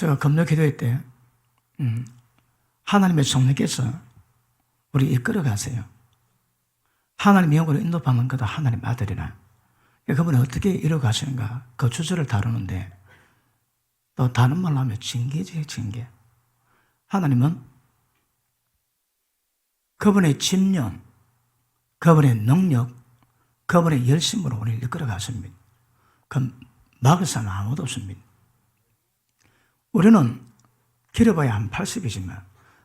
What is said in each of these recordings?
제가 금요 기도회 때 하나님의 성령께서 우리 이끌어 가세요. 하나님의 영으로 인도받는 것도 하나님 아들이라. 그분이 어떻게 이루어 가시는가 그 주제를 다루는데, 또 다른 말로 하면 징계지, 징계. 하나님은 그분의 집념, 그분의 능력, 그분의 열심으로 우리를 이끌어 가십니다. 그럼 막을 사람 아무도 없습니다. 우리는 길어봐야 한 80이지만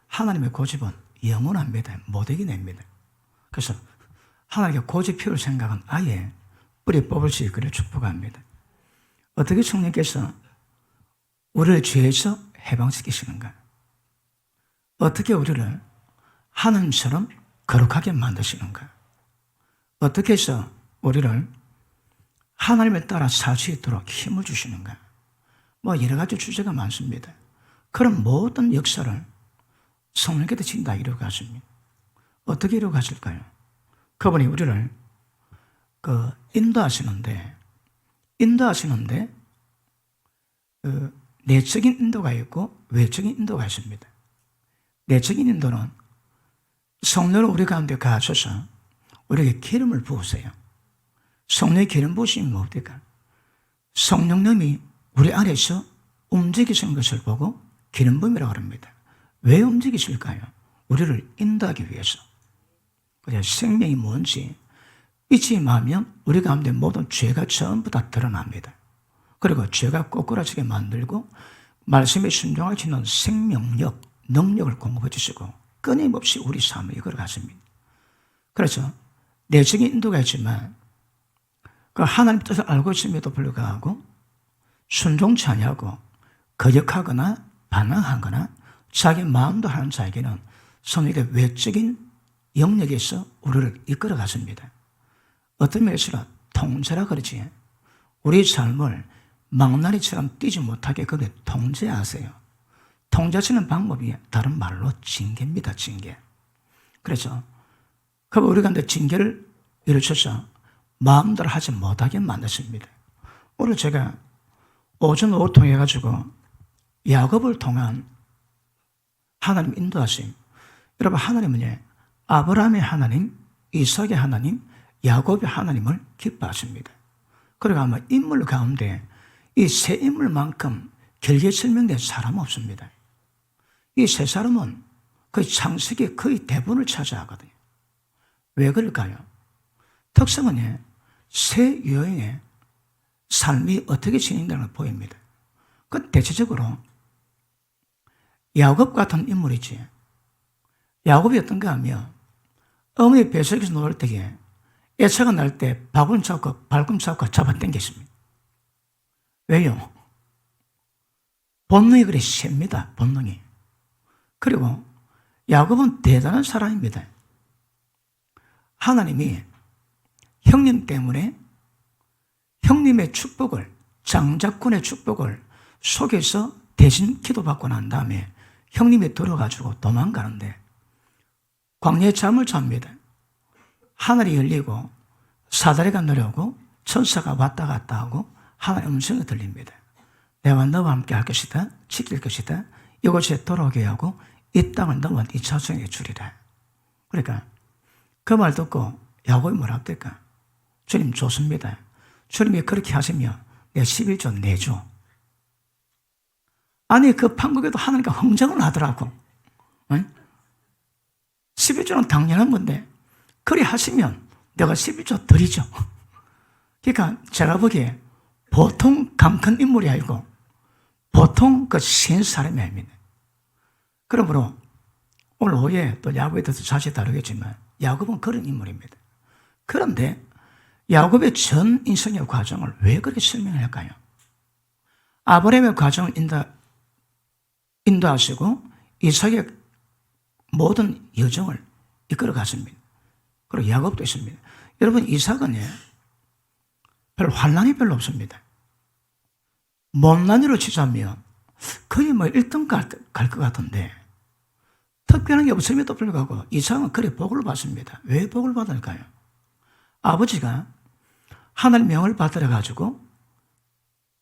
하나님의 고집은 영원합니다. 못 이겨냅니다. 그래서 하나님께 고집 피울 생각은 아예 뿌리 뽑을 수 있기를 축복합니다. 어떻게 성령께서 우리를 죄에서 해방시키시는가? 어떻게 우리를 하나님처럼 거룩하게 만드시는가? 어떻게 해서 우리를 하나님을 따라 살 수 있도록 힘을 주시는가? 뭐 여러 가지 주제가 많습니다. 그런 모든 역사를 성령께서 지금 다 이루어 가십니다. 어떻게 이루어 가실까요? 그분이 우리를 인도하시는데 내적인 인도가 있고 외적인 인도가 있습니다. 내적인 인도는 성령을 우리 가운데 가셔서 우리에게 기름을 부으세요. 성령의 기름 부으심이 뭡니까? 성령님이 우리 안에서 움직이시는 것을 보고 기름 부음이라고 합니다. 왜 움직이실까요? 우리를 인도하기 위해서. 그래서 생명이 뭔지 잊지 임하면 우리 가운데 모든 죄가 전부 다 드러납니다. 그리고 죄가 꼬꾸라지게 만들고 말씀에 순종할 수 있는 생명력, 능력을 공급해 주시고 끊임없이 우리 삶을 이끌어 가십니다. 그래서 내적인 인도가 있지만 그 하나님 뜻을 알고 있음에도 불구하고 순종치 아니하고 거역하거나 반항하거나 자기 마음도 하는 자에게는 성령의 외적인 영역에서 우리를 이끌어 가십니다. 어떤 면에서 통제라 그러지. 우리 삶을 망나니처럼 뛰지 못하게 그분이 통제하세요. 통제하시는 방법이 다른 말로 징계입니다. 징계. 그래서 우리 가운데 징계를 이루셔서 마음대로 하지 못하게 만드십니다. 오늘 제가 오전 오후 통해 가지고 야곱을 통한 하나님 인도하심. 여러분, 하나님은 아브라함의 하나님, 이삭의 하나님, 야곱의 하나님을 기뻐하십니다. 그리고 아마 인물 가운데 이 세 인물만큼 길게 설명된 사람은 없습니다. 이 세 사람은 거의 창세기 거의 대부분을 차지하거든요. 왜 그럴까요? 특성은 세 여인의 삶이 어떻게 진행되는 걸 보입니다. 그 대체적으로 야곱 같은 인물이지. 야곱이 어떤가 하면 어머니 뱃속에서 놀 때에 애착가 날 때 발꿈 잡고 잡아당겼습니다. 왜요? 본능이 그리 셉니다. 본능이. 그리고 야곱은 대단한 사람입니다. 하나님이 형님 때문에 형님의 축복을, 장자권의 축복을 속에서 대신 기도받고 난 다음에 형님이 들어가지고 도망가는데 광야에 잠을 잡니다. 하늘이 열리고 사다리가 내려오고 천사가 왔다 갔다 하고 하나님의 음성이 들립니다. 내가 너와 함께 할 것이다. 지킬 것이다. 이곳에 돌아오게 하고 이 땅을 너와 이 자손에게 주리라. 그러니까 그 말 듣고 야곱이 뭐라 합니까? 주님 좋습니다. 주님이 그렇게 하시면 내가 11조 내줘. 아니 그 판국에도 하나님과 흥정을 하더라고. 11조는 당연한 건데 그리 하시면 내가 11조 드리죠. 그러니까 제가 보기에 보통 감 큰 인물이 아니고 보통 그 센 사람이 아닙니다. 그러므로 오늘 오후에 또 야곱에 대해서 자세히 다루겠지만 야곱은 그런 인물입니다. 그런데 야곱의 전 인생의 과정을 왜 그렇게 설명을 할까요? 아브라함의 과정을 인도하시고 이삭의 모든 여정을 이끌어 갔습니다. 그리고 야곱도 있습니다. 여러분, 이삭은 별 환란이 별로 없습니다. 못난이로 치자면 거의 1등 갈 것 같은데 특별한 게 없음에도 불구하고 이삭은 그래 복을 받습니다. 왜 복을 받을까요? 아버지가 하나님 명을 받들어 가지고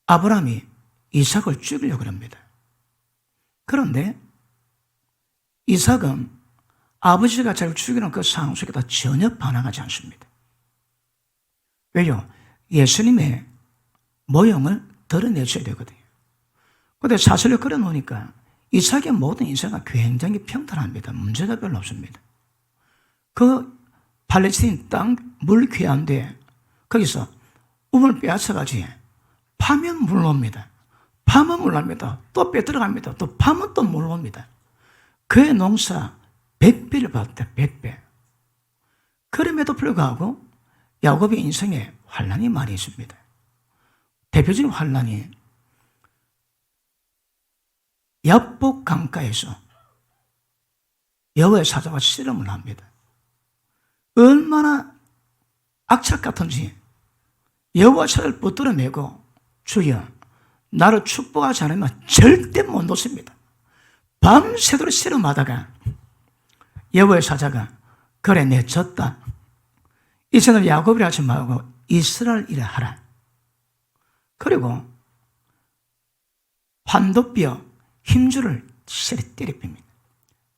아브라함이 이삭을 죽이려고 합니다. 그런데 이삭은 아버지가 자기를 죽이는 그 상황 속에다 전혀 반항하지 않습니다. 왜요? 예수님의 모형을 드러내줘야 되거든요. 그런데 사슬을 그려놓으니까 이삭의 모든 인생은 굉장히 평탄합니다. 문제가 별로 없습니다. 그 팔레스틴 땅 물 귀한데 거기서 우물 빼앗아가지고 파면 물 옵니다. 파면 물 납니다. 또 빼들어갑니다. 또 파면 또 물 옵니다. 그의 농사 100배를 받았다. 100배. 그럼에도 불구하고 야곱의 인생에 환난이 많이 있습니다. 대표적인 환난이 야복 강가에서 여호와의 사자가 씨름을 합니다. 얼마나 악착 같은지 여호와 사자를 붙들어 매고 주여 나를 축복하지 않으면 절대 못 놓습니다. 밤새도록 씨름하다가 여호와의 사자가 그래 내 졌다. 이제는 야곱이라 하지 말고 이스라엘이라 하라. 그리고 환도뼈 힘줄을 세리 때려빕니다.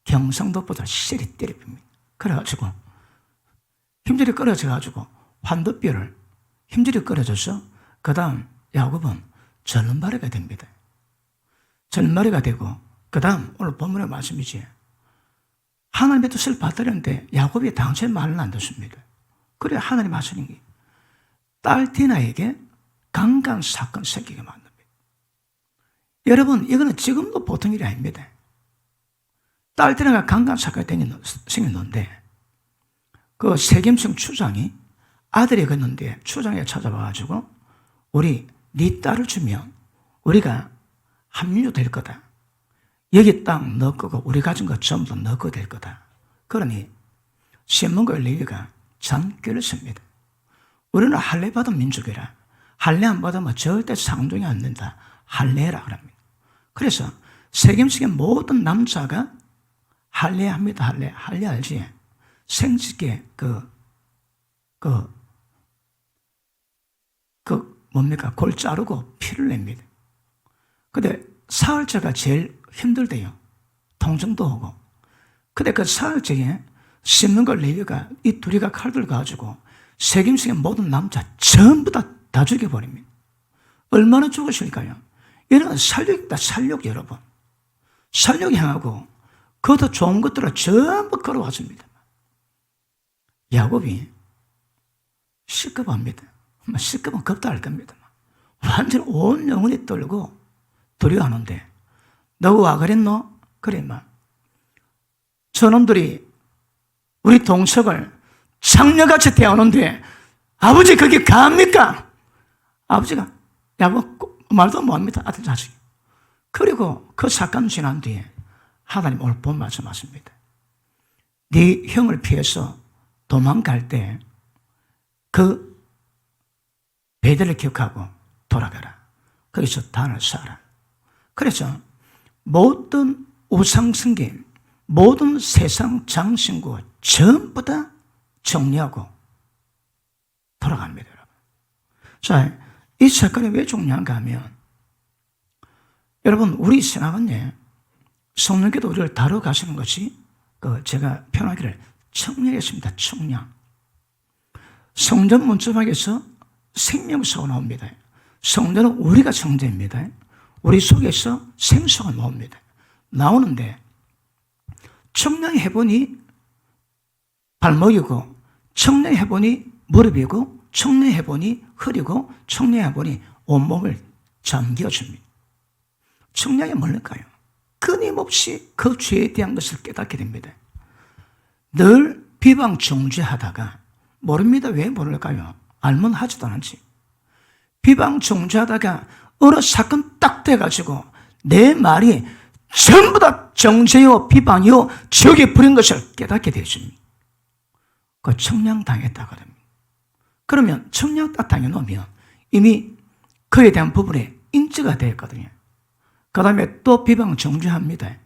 경상도보다 세리 때려빕니다. 그래가지고 힘줄이 끊어져가지고 환도뼈를 힘줄이 끊어져서 그 다음 야곱은 절름발이가 됩니다. 절름발이가 되고 그 다음 오늘 본문의 말씀이지 하나님의 뜻을 받으려는데 야곱이 당시에 말은 안 듣습니다. 그래 하나님 하시는 게 딸 디나에게 강간 사건 생기게 만듭니다. 여러분 이거는 지금도 보통 일이 아닙니다. 딸 디나가 강간 사건이 생겼는데 그 세겜성 추장이 아들이 걷는데 추장에 찾아와가지고 우리 네 딸을 주면 우리가 합류될 거다. 여기 땅 너 거고 우리 가진 것 전부 너 거 될 거다. 그러니 시몬과 레위가 잔꾀를 씁니다. 우리는 할례 받은 민족이라 할례 안 받으면 절대 상종이 안 된다. 할례라 그럽니다. 그래서 세겜식의 모든 남자가 할례합니다. 할례 알지? 생식에 뭡니까? 골 자르고 피를 냅니다. 근데 사흘째가 제일 힘들대요. 통증도 오고. 근데 그 사흘째에 시몬과 레위가 이 둘이가 칼들 가지고 세겜식의 모든 남자 전부 다 죽여버립니다. 얼마나 죽으실까요? 이런 살육이다, 살육 여러분. 살육 향하고 그것도 좋은 것들을 전부 걸어왔습니다. 야곱이 시급합니다. 시급은 겁도 할 겁니다. 완전 온 영혼이 떨고 두려워하는데 너가 와 그랬노? 그래 막 저놈들이 우리 동석을 장녀같이 대하는데 아버지 그게 가합니까? 아버지가 야곱 말도 못합니다. 아들 자식. 그리고 그 사건 지난 뒤에 하나님 오늘 본 말씀하십니다. 네 형을 피해서 도망갈 때 그 배들을 기억하고 돌아가라. 거기서 단을 쌓아라. 그래서 모든 우상승계, 모든 세상 장신구 전부 다 정리하고 돌아갑니다. 여러분. 자, 이 사건이 왜 중요한가 하면 여러분 우리 신학은요 성령께도 우리를 다뤄가시는 것이 제가 표현하기를 청량했습니다. 청량. 성전 문자박에서 생명수가 나옵니다. 성전은 우리가 성전입니다. 우리 속에서 생수가 나옵니다. 나오는데 청량해보니 발목이고 청량해보니 무릎이고 청량해보니 허리고 청량해보니 온몸을 잠겨줍니다. 청량이 뭘까요? 끊임없이 그 죄에 대한 것을 깨닫게 됩니다. 늘 비방 정죄하다가 모릅니다. 왜 모를까요? 알면 하지도 않지. 비방 정죄하다가 어느 사건 딱 돼가지고 내 말이 전부 다 정죄요 비방이요 적에 부린 것을 깨닫게 되십니다. 그 청량당했다 그럽니다. 그러면 청량 딱 당해놓으면 이미 그에 대한 부분에 인지가 되었거든요. 그 다음에 또 비방 정죄합니다.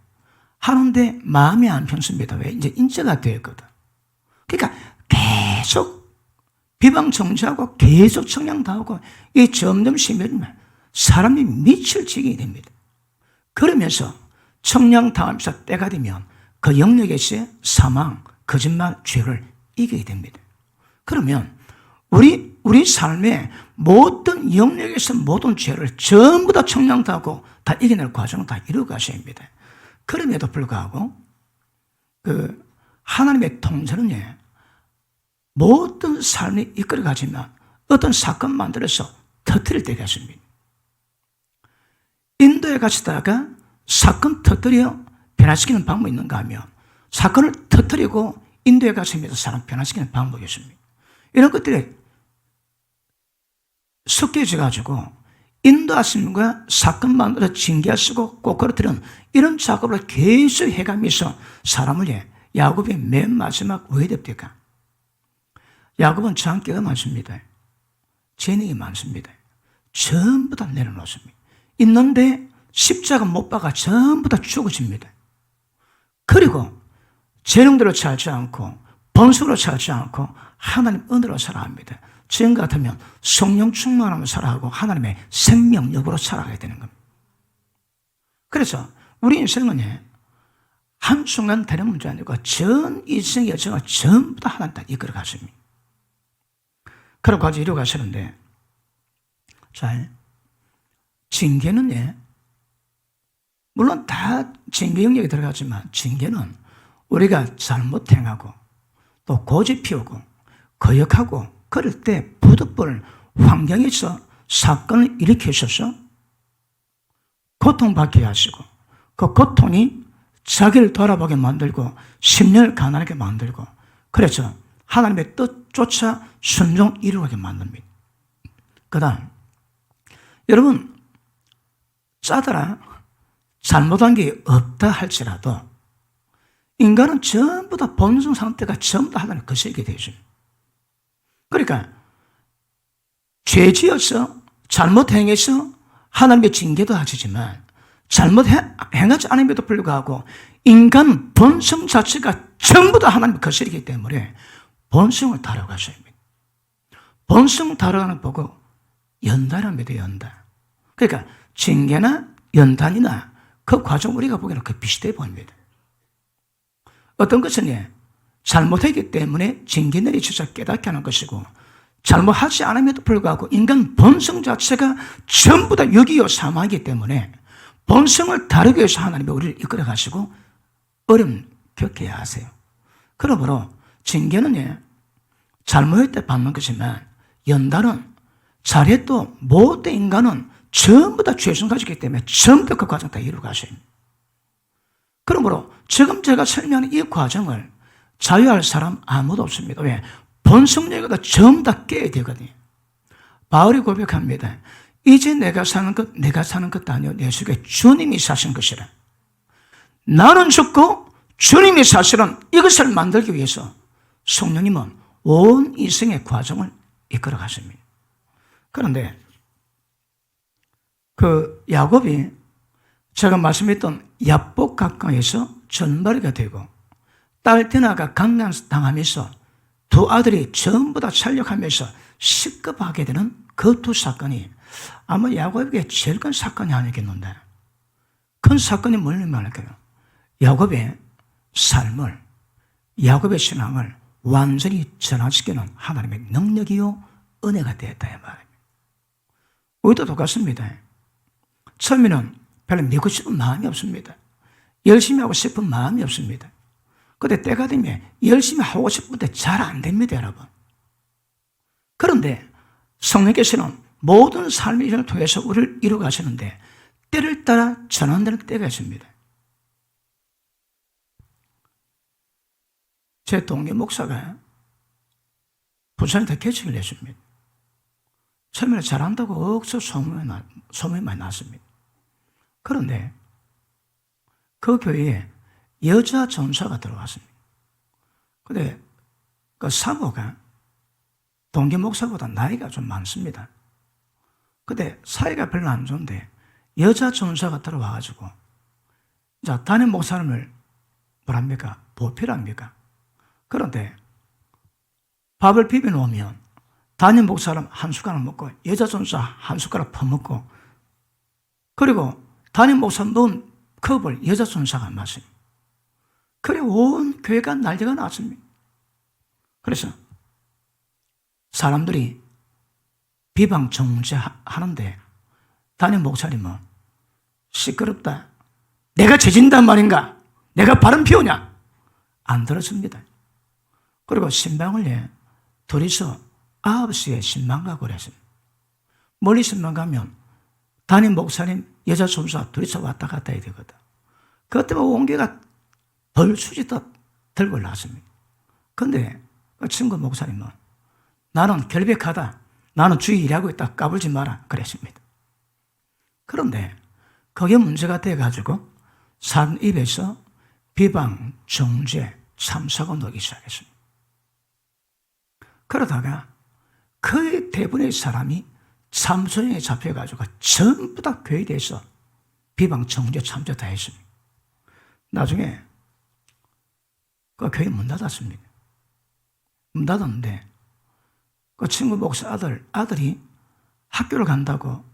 하는데 마음이 안 편습니다. 왜? 이제 인지가 되었거든. 그러니까 계속 비방 정죄하고 계속 청량당하고 이 점점 심해지면 사람이 미칠 지경이 됩니다. 그러면서 청량당하면서 때가 되면 그 영역에서의 사망, 거짓말, 죄를 이기게 됩니다. 그러면 우리 삶의 모든 영역에서 모든 죄를 전부 다 청량당하고 다 이겨낼 과정을 다 이루어 가셔야 합니다. 그럼에도 불구하고 하나님의 통제는 모든 삶이 이끌어 가지만 어떤 사건 만들어서 터뜨릴 때가 있습니다. 인도에 가시다가 사건 터뜨려 변화시키는 방법이 있는가 하면 사건을 터뜨리고 인도에 가시면서 사람 변화시키는 방법이 있습니다. 이런 것들이 섞여져 가지고 인도하심과 사건 만들어 징계하시고 꼬꾸라뜨리는 이런 작업을 계속 해가면서 사람을 야곱이 맨 마지막 왜 됩니까? 야곱은 장기가 많습니다. 재능이 많습니다. 전부 다 내려놓습니다. 있는데 십자가 못 박아 전부 다 죽어집니다. 그리고 재능대로 살지 않고 번식으로 살지 않고 하나님 은혜로 살아갑니다. 지금 같으면 성령 충만하며 살아가고 하나님의 생명력으로 살아가야 되는 겁니다. 그래서 우리 인생은 한순간 되는 문제 아니고 전 인생의 여정을 전부 다 하나님 다 이끌어 가십니다. 그런 과정 이루어 가시는데, 자, 징계는 물론 다 징계 영역에 들어가지만 징계는 우리가 잘못 행하고 또 고집 피우고 거역하고 그럴 때 부득불 환경에서 사건을 일으키셔서 고통받게 하시고 그 고통이 자기를 돌아보게 만들고 심령을 가난하게 만들고 그래서 하나님의 뜻조차 순종 이루게 만듭니다. 그 다음 여러분 짜더라 잘못한 게 없다 할지라도 인간은 전부 다 본성 상태가 전부 다 하나님 거스르게 되어 있습니다. 그러니까 죄 지어서 잘못 행해서 하나님의 징계도 하시지만 잘못 행하지 않음에도 불구하고 인간 본성 자체가 전부 다 하나님을 거스르기 때문에 본성을 다뤄가셔야 합니다. 본성을 다뤄가는 보고 연단합니다. 연단. 그러니까 징계나 연단이나 그 과정 우리가 보기에는 그 비슷해 보입니다. 어떤 것은 잘못했기 때문에 징계 내리쳐서 깨닫게 하는 것이고 잘못하지 않음에도 불구하고 인간 본성 자체가 전부 다 육이요 사망이기 때문에 본성을 다루기 위해서 하나님이 우리를 이끌어 가시고 어려움 겪게 하세요. 그러므로 징계는 잘못할 때 받는 것이지만 연단은 잘해도 모든 인간은 전부 다 죄성 가지기 때문에 전부 다 그 과정 다 이루어 가셔야 합니다. 그러므로 지금 제가 설명하는 이 과정을 자유할 사람 아무도 없습니다. 왜? 본성력보다 전부 다 깨야 되거든요. 바울이 고백합니다. 이제 내가 사는 것도 아니요 내 속에 주님이 사신 것이라. 나는 죽고 주님이 사실은 이것을 만들기 위해서 성령님은 온 인생의 과정을 이끌어 가십니다. 그런데 그 야곱이 제가 말씀했던 야복 가까이에서 전발이가 되고 딸 디나가 강간당하면서 두 아들이 전부 다 살려가면서 시급하게 되는 그 두 사건이 아마 야곱에게 제일 큰 사건이 아니겠는데 큰 사건이 뭘까 말할까요? 야곱의 삶을 야곱의 신앙을 완전히 전환시키는 하나님의 능력이요 은혜가 되었다 이 말입니다. 우리도 똑같습니다. 처음에는 별로 믿고 싶은 마음이 없습니다. 열심히 하고 싶은 마음이 없습니다. 그런데 때가 되면 열심히 하고 싶은데 잘 안 됩니다, 여러분. 그런데 성령께서는 모든 삶의 일을 통해서 우리를 이루어 가시는데 때를 따라 전환되는 때가 있습니다. 제 동기 목사가 부산에서 개척을 했습니다. 처음에는 잘한다고 억수 소문이 많이 났습니다. 그런데 그 교회에 여자 전사가 들어왔습니다. 근데 그 사모가 동기 목사보다 나이가 좀 많습니다. 근데 사이가 별로 안 좋은데 여자 전사가 들어와가지고 자 담임 목사님을 뭐랍니까? 보필합니까? 그런데 밥을 비벼 놓으면 담임 목사님 한 숟가락 먹고 여자 전사 한 숟가락 퍼먹고 그리고 담임 목사 넣은 컵을 여자 천사가 마십니다. 그래 온 교회가 난리가 났습니다. 그래서 사람들이 비방 정죄하는데 담임 목사님은 시끄럽다. 내가 죄진단 말인가? 내가 바람 피우냐? 안 들었습니다. 그리고 신방을 둘이서 9시에 신방 가고 그랬습니다. 멀리 신방 가면 담임 목사님 여자 천사 둘이서 왔다 갔다 해야 되거든. 그것 때문에 온개가 벌수지도 들고 났습니다. 그런데 그 친구 목사님은 나는 결백하다. 나는 주의 일하고 있다. 까불지 마라. 그랬습니다. 그런데 그게 문제가 돼가지고 사람 입에서 비방, 정죄, 참사가 나기 시작했습니다. 그러다가 거의 대부분의 사람이 참소연에 잡혀가지고 전부 다 교회에 대해서 비방, 정죄, 참사 다 했습니다. 나중에 그 교회 문 닫았습니다. 문 닫았는데 그 친구 목사 아들이 학교를 간다고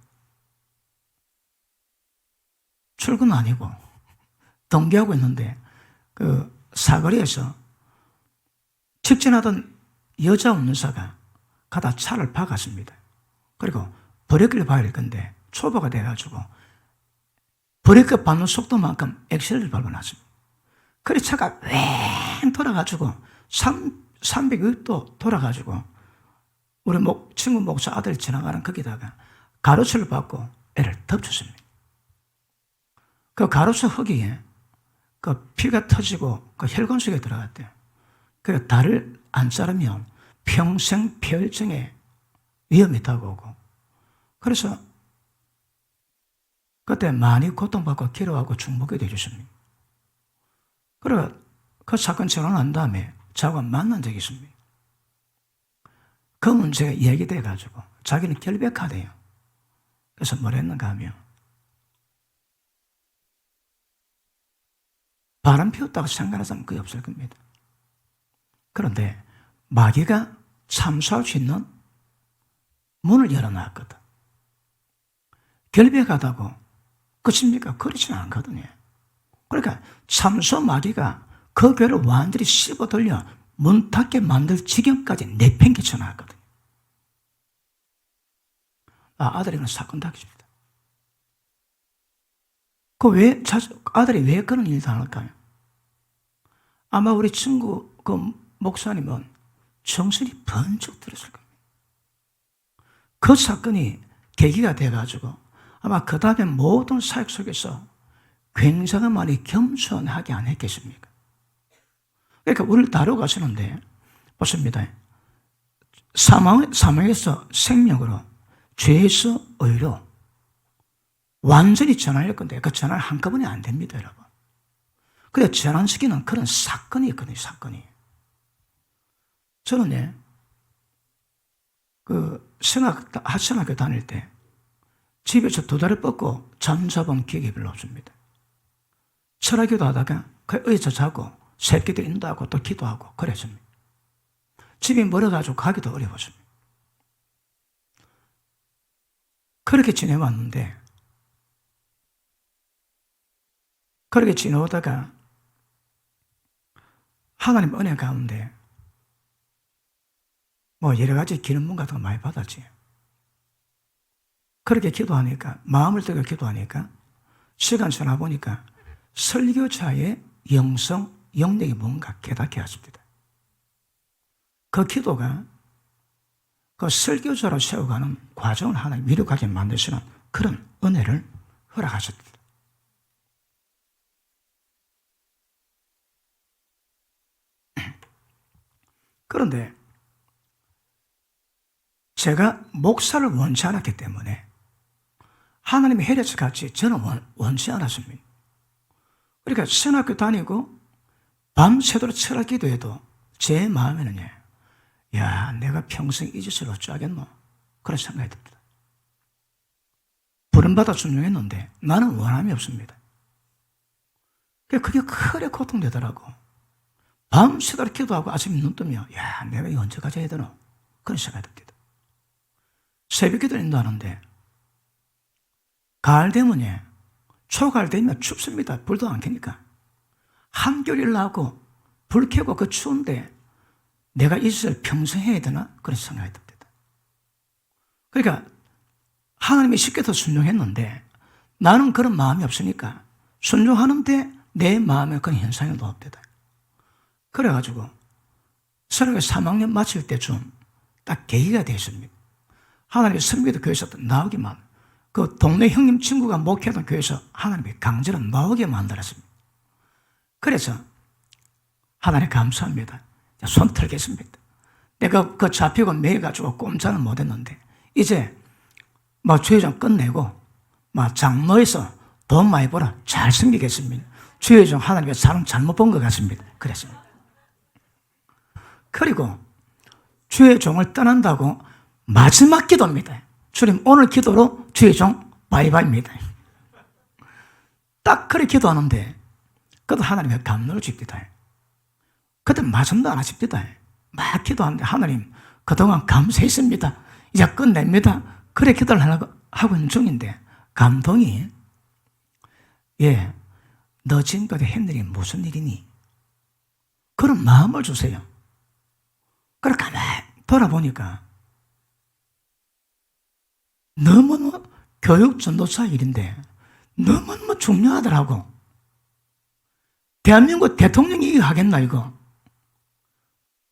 출근 아니고 동기하고 있는데 그 사거리에서 직진하던 여자 운전사가 가다 차를 박았습니다. 그리고 브레이크를 밟아야 할 건데 초보가 돼가지고 브레이크 밟는 속도만큼 엑셀을 밟아놨습니다. 그래 차가 왱 돌아가지고 300도 돌아가지고 우리 친구 목사 아들 지나가는 거기다가 가로수를 받고 애를 덮쳤습니다. 그 가로수 흙이에 그 피가 터지고 그 혈관 속에 들어갔대요. 그래서 달을 안 자르면 평생 폐혈증에 위험이 다가오고 그래서 그때 많이 고통받고 괴로워하고 중복이 되셨습니다. 그래 그 사건 전화 난 다음에 저하고 만난 적이 있습니다. 그 문제가 얘기돼가지고 자기는 결백하대요. 그래서 뭘 했는가 하면 바람 피웠다고 생각하는 사람은 거의 없을 겁니다. 그런데 마귀가 참수할 수 있는 문을 열어놨거든. 결백하다고 끝입니까? 그렇지는 않거든요. 그러니까 참수 마귀가 그 교회를 완전히 씹어 돌려 문 닫게 만들 지경까지 내팽개쳐 놨거든요. 아들이 사건 닥칩니다. 아들이 왜 그런 일을 당할까요? 아마 우리 친구 그 목사님은 정신이 번쩍 들었을 겁니다. 그 사건이 계기가 돼가지고 아마 그 다음에 모든 사역 속에서 굉장히 많이 겸손하게 안 했겠습니까? 그러니까 우리를 다루고 가시는데 보십니다. 사망에서 생명으로 죄에서 의로 완전히 전환할 건데 그 전환 한꺼번에 안 됩니다, 여러분. 그래 전환시키는 그런 사건이 있거든요, 사건이. 저는 하천학교 다닐 때 집에서 2달을 뻗고 잠자본 기억이 별로 없습니다. 철학기도 하다가 그 의자 자고 새끼들 인도하고 또 기도하고 그랬습니다. 집이 멀어가지고 가기도 어려웠습니다. 그렇게 지내왔는데 그렇게 지내오다가 하나님 은혜 가운데 여러 가지 기름문 같은 거 많이 받았지. 그렇게 기도하니까 마음을 들여 기도하니까 시간 지나 보니까 설교자의 영성, 영역이 뭔가 깨닫게 하십니다. 그 기도가 그 설교자로 세워가는 과정을 하나님 이룩하게 만드시는 그런 은혜를 허락하셨습니다. 그런데 제가 목사를 원치 않았기 때문에 하나님의 헤레스 같이 저는 원치 않았습니다. 그러니까 신학교 다니고 밤새도록 철학 기도해도 제 마음에는 야, 내가 평생 이 짓을 어쩌겠노? 그런 생각이 듭니다. 부름받아 순종했는데 나는 원함이 없습니다. 그게 크게 고통되더라고. 밤새도록 기도하고 아침에 눈 뜨면 야, 내가 이거 언제까지 해야 되노? 그런 생각이 듭니다. 새벽 기도 인도하는데 가을 되면 초가을 되면 춥습니다. 불도 안 켜니까. 한겨울 나고 불 켜고 그 추운데 내가 이것을 평생 해야 되나? 그런 생각이 듭니다. 그러니까 하나님이 시켜서 순종했는데 나는 그런 마음이 없으니까 순종하는데 내 마음에 그런 현상이 없대다. 그래가지고 설교 3학년 마칠 때쯤 딱 계기가 되었습니다. 하나님의 선교도 교회에서 나오기만, 그 동네 형님 친구가 목회하던 교회에서 하나님이 강제로 나오게 만들었습니다. 그래서 하나님 감사합니다. 손 털겠습니다. 내가 그 잡히고 매여가지고 꼼짝을 못했는데 이제 주회장 끝내고 장로에서 돈 많이 벌어 잘 섬기겠습니다. 주회장 하나님의 사람 잘못 본 것 같습니다. 그랬습니다. 그리고 주의 종을 떠난다고 마지막 기도입니다. 주님 오늘 기도로 주의 종 바이바이입니다. 딱 그렇게 기도하는데 그것도 하나님의 감동을 줍니다. 그때 말씀도 안 하십니다. 막 기도하는데 하나님 그동안 감사했습니다. 이제 끝냅니다. 그래 기도를 하고 있는 중인데 감동이 너 지금까지 한 일이 무슨 일이니? 그런 마음을 주세요. 그래 가만히 돌아보니까 너무너무 교육 전도사 일인데 너무너무 중요하더라고. 대한민국 대통령이 이거 하겠나 이거?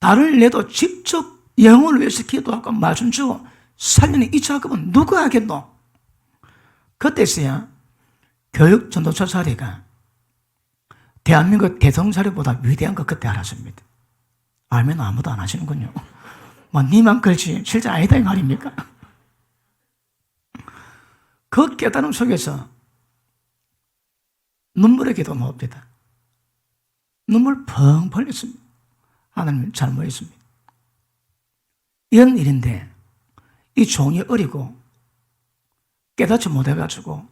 나를 내도 직접 영혼을 위해서 기도하고 말씀 주고 살리는 이 작업은 누가 하겠노? 그때서야 교육 전도사 자리가 대한민국 대통령 자리보다 위대한 거 그때 알았습니다. 알면 아무도 안 하시는군요. 니만 그렇지 실제 아니다 이 말입니까? 그 깨달음 속에서 눈물의 기도 나옵니다. 눈물 펑 흘렸습니다. 하나님 잘못했습니다. 이런 일인데 이 종이 어리고 깨닫지 못해가지고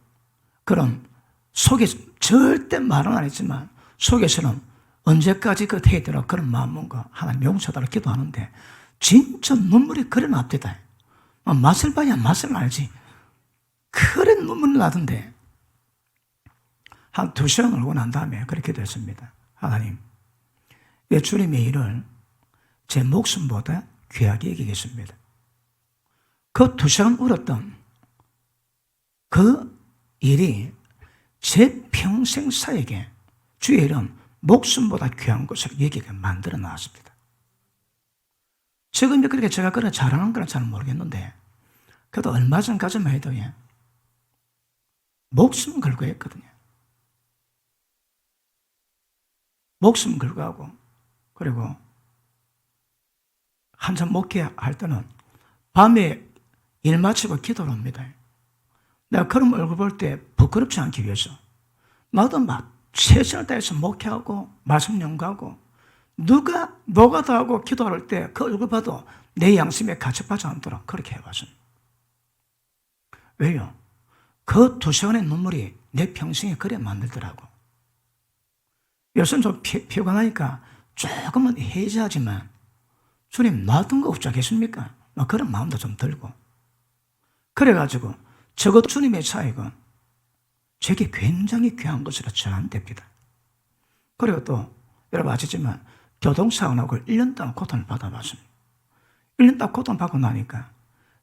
그런 속에서 절대 말은 안 했지만 속에서는 언제까지 그 태도로 그런 마음과 하나님 용서달라고 기도하는데 진짜 눈물이 그래 납니다. 맛을 봐야 맛을 알지. 그런 눈물이 나던데 한 2시간 울고 난 다음에 그렇게 됐습니다. 하나님, 왜 주님의 일을 제 목숨보다 귀하게 여기겠습니다. 그 2시간 울었던 그 일이 제 평생 사에게 주의 일은 목숨보다 귀한 것을 여기게 만들어 놨습니다. 지금 그렇게 제가 그런 잘하는 건 잘 모르겠는데 그래도 얼마 전까지만 해도 목숨 걸고 했거든요. 목숨 걸고 하고 그리고 한참 목회할 때는 밤에 일 마치고 기도를 합니다. 내가 그런 얼굴 볼 때 부끄럽지 않기 위해서 나도 막 최선을 다해서 목회하고 말씀 연구하고 누가 노가다 하고 기도할 때 그 얼굴 봐도 내 양심에 가책받지 않도록 그렇게 해왔습니다. 왜요? 그 2시간의 눈물이 내 평생에 그래 만들더라고. 요즘 좀 피곤하니까 조금은 해지하지만 주님 놔둔 거 없지 않겠습니까? 그런 마음도 좀 들고 그래가지고 적어도 주님의 사역은 제게 굉장히 귀한 것으로 전환됩니다. 그리고 또 여러분 아시지만 교통사고 1년 동안 고통을 받아봤습니다. 1년 동안 고통받고 나니까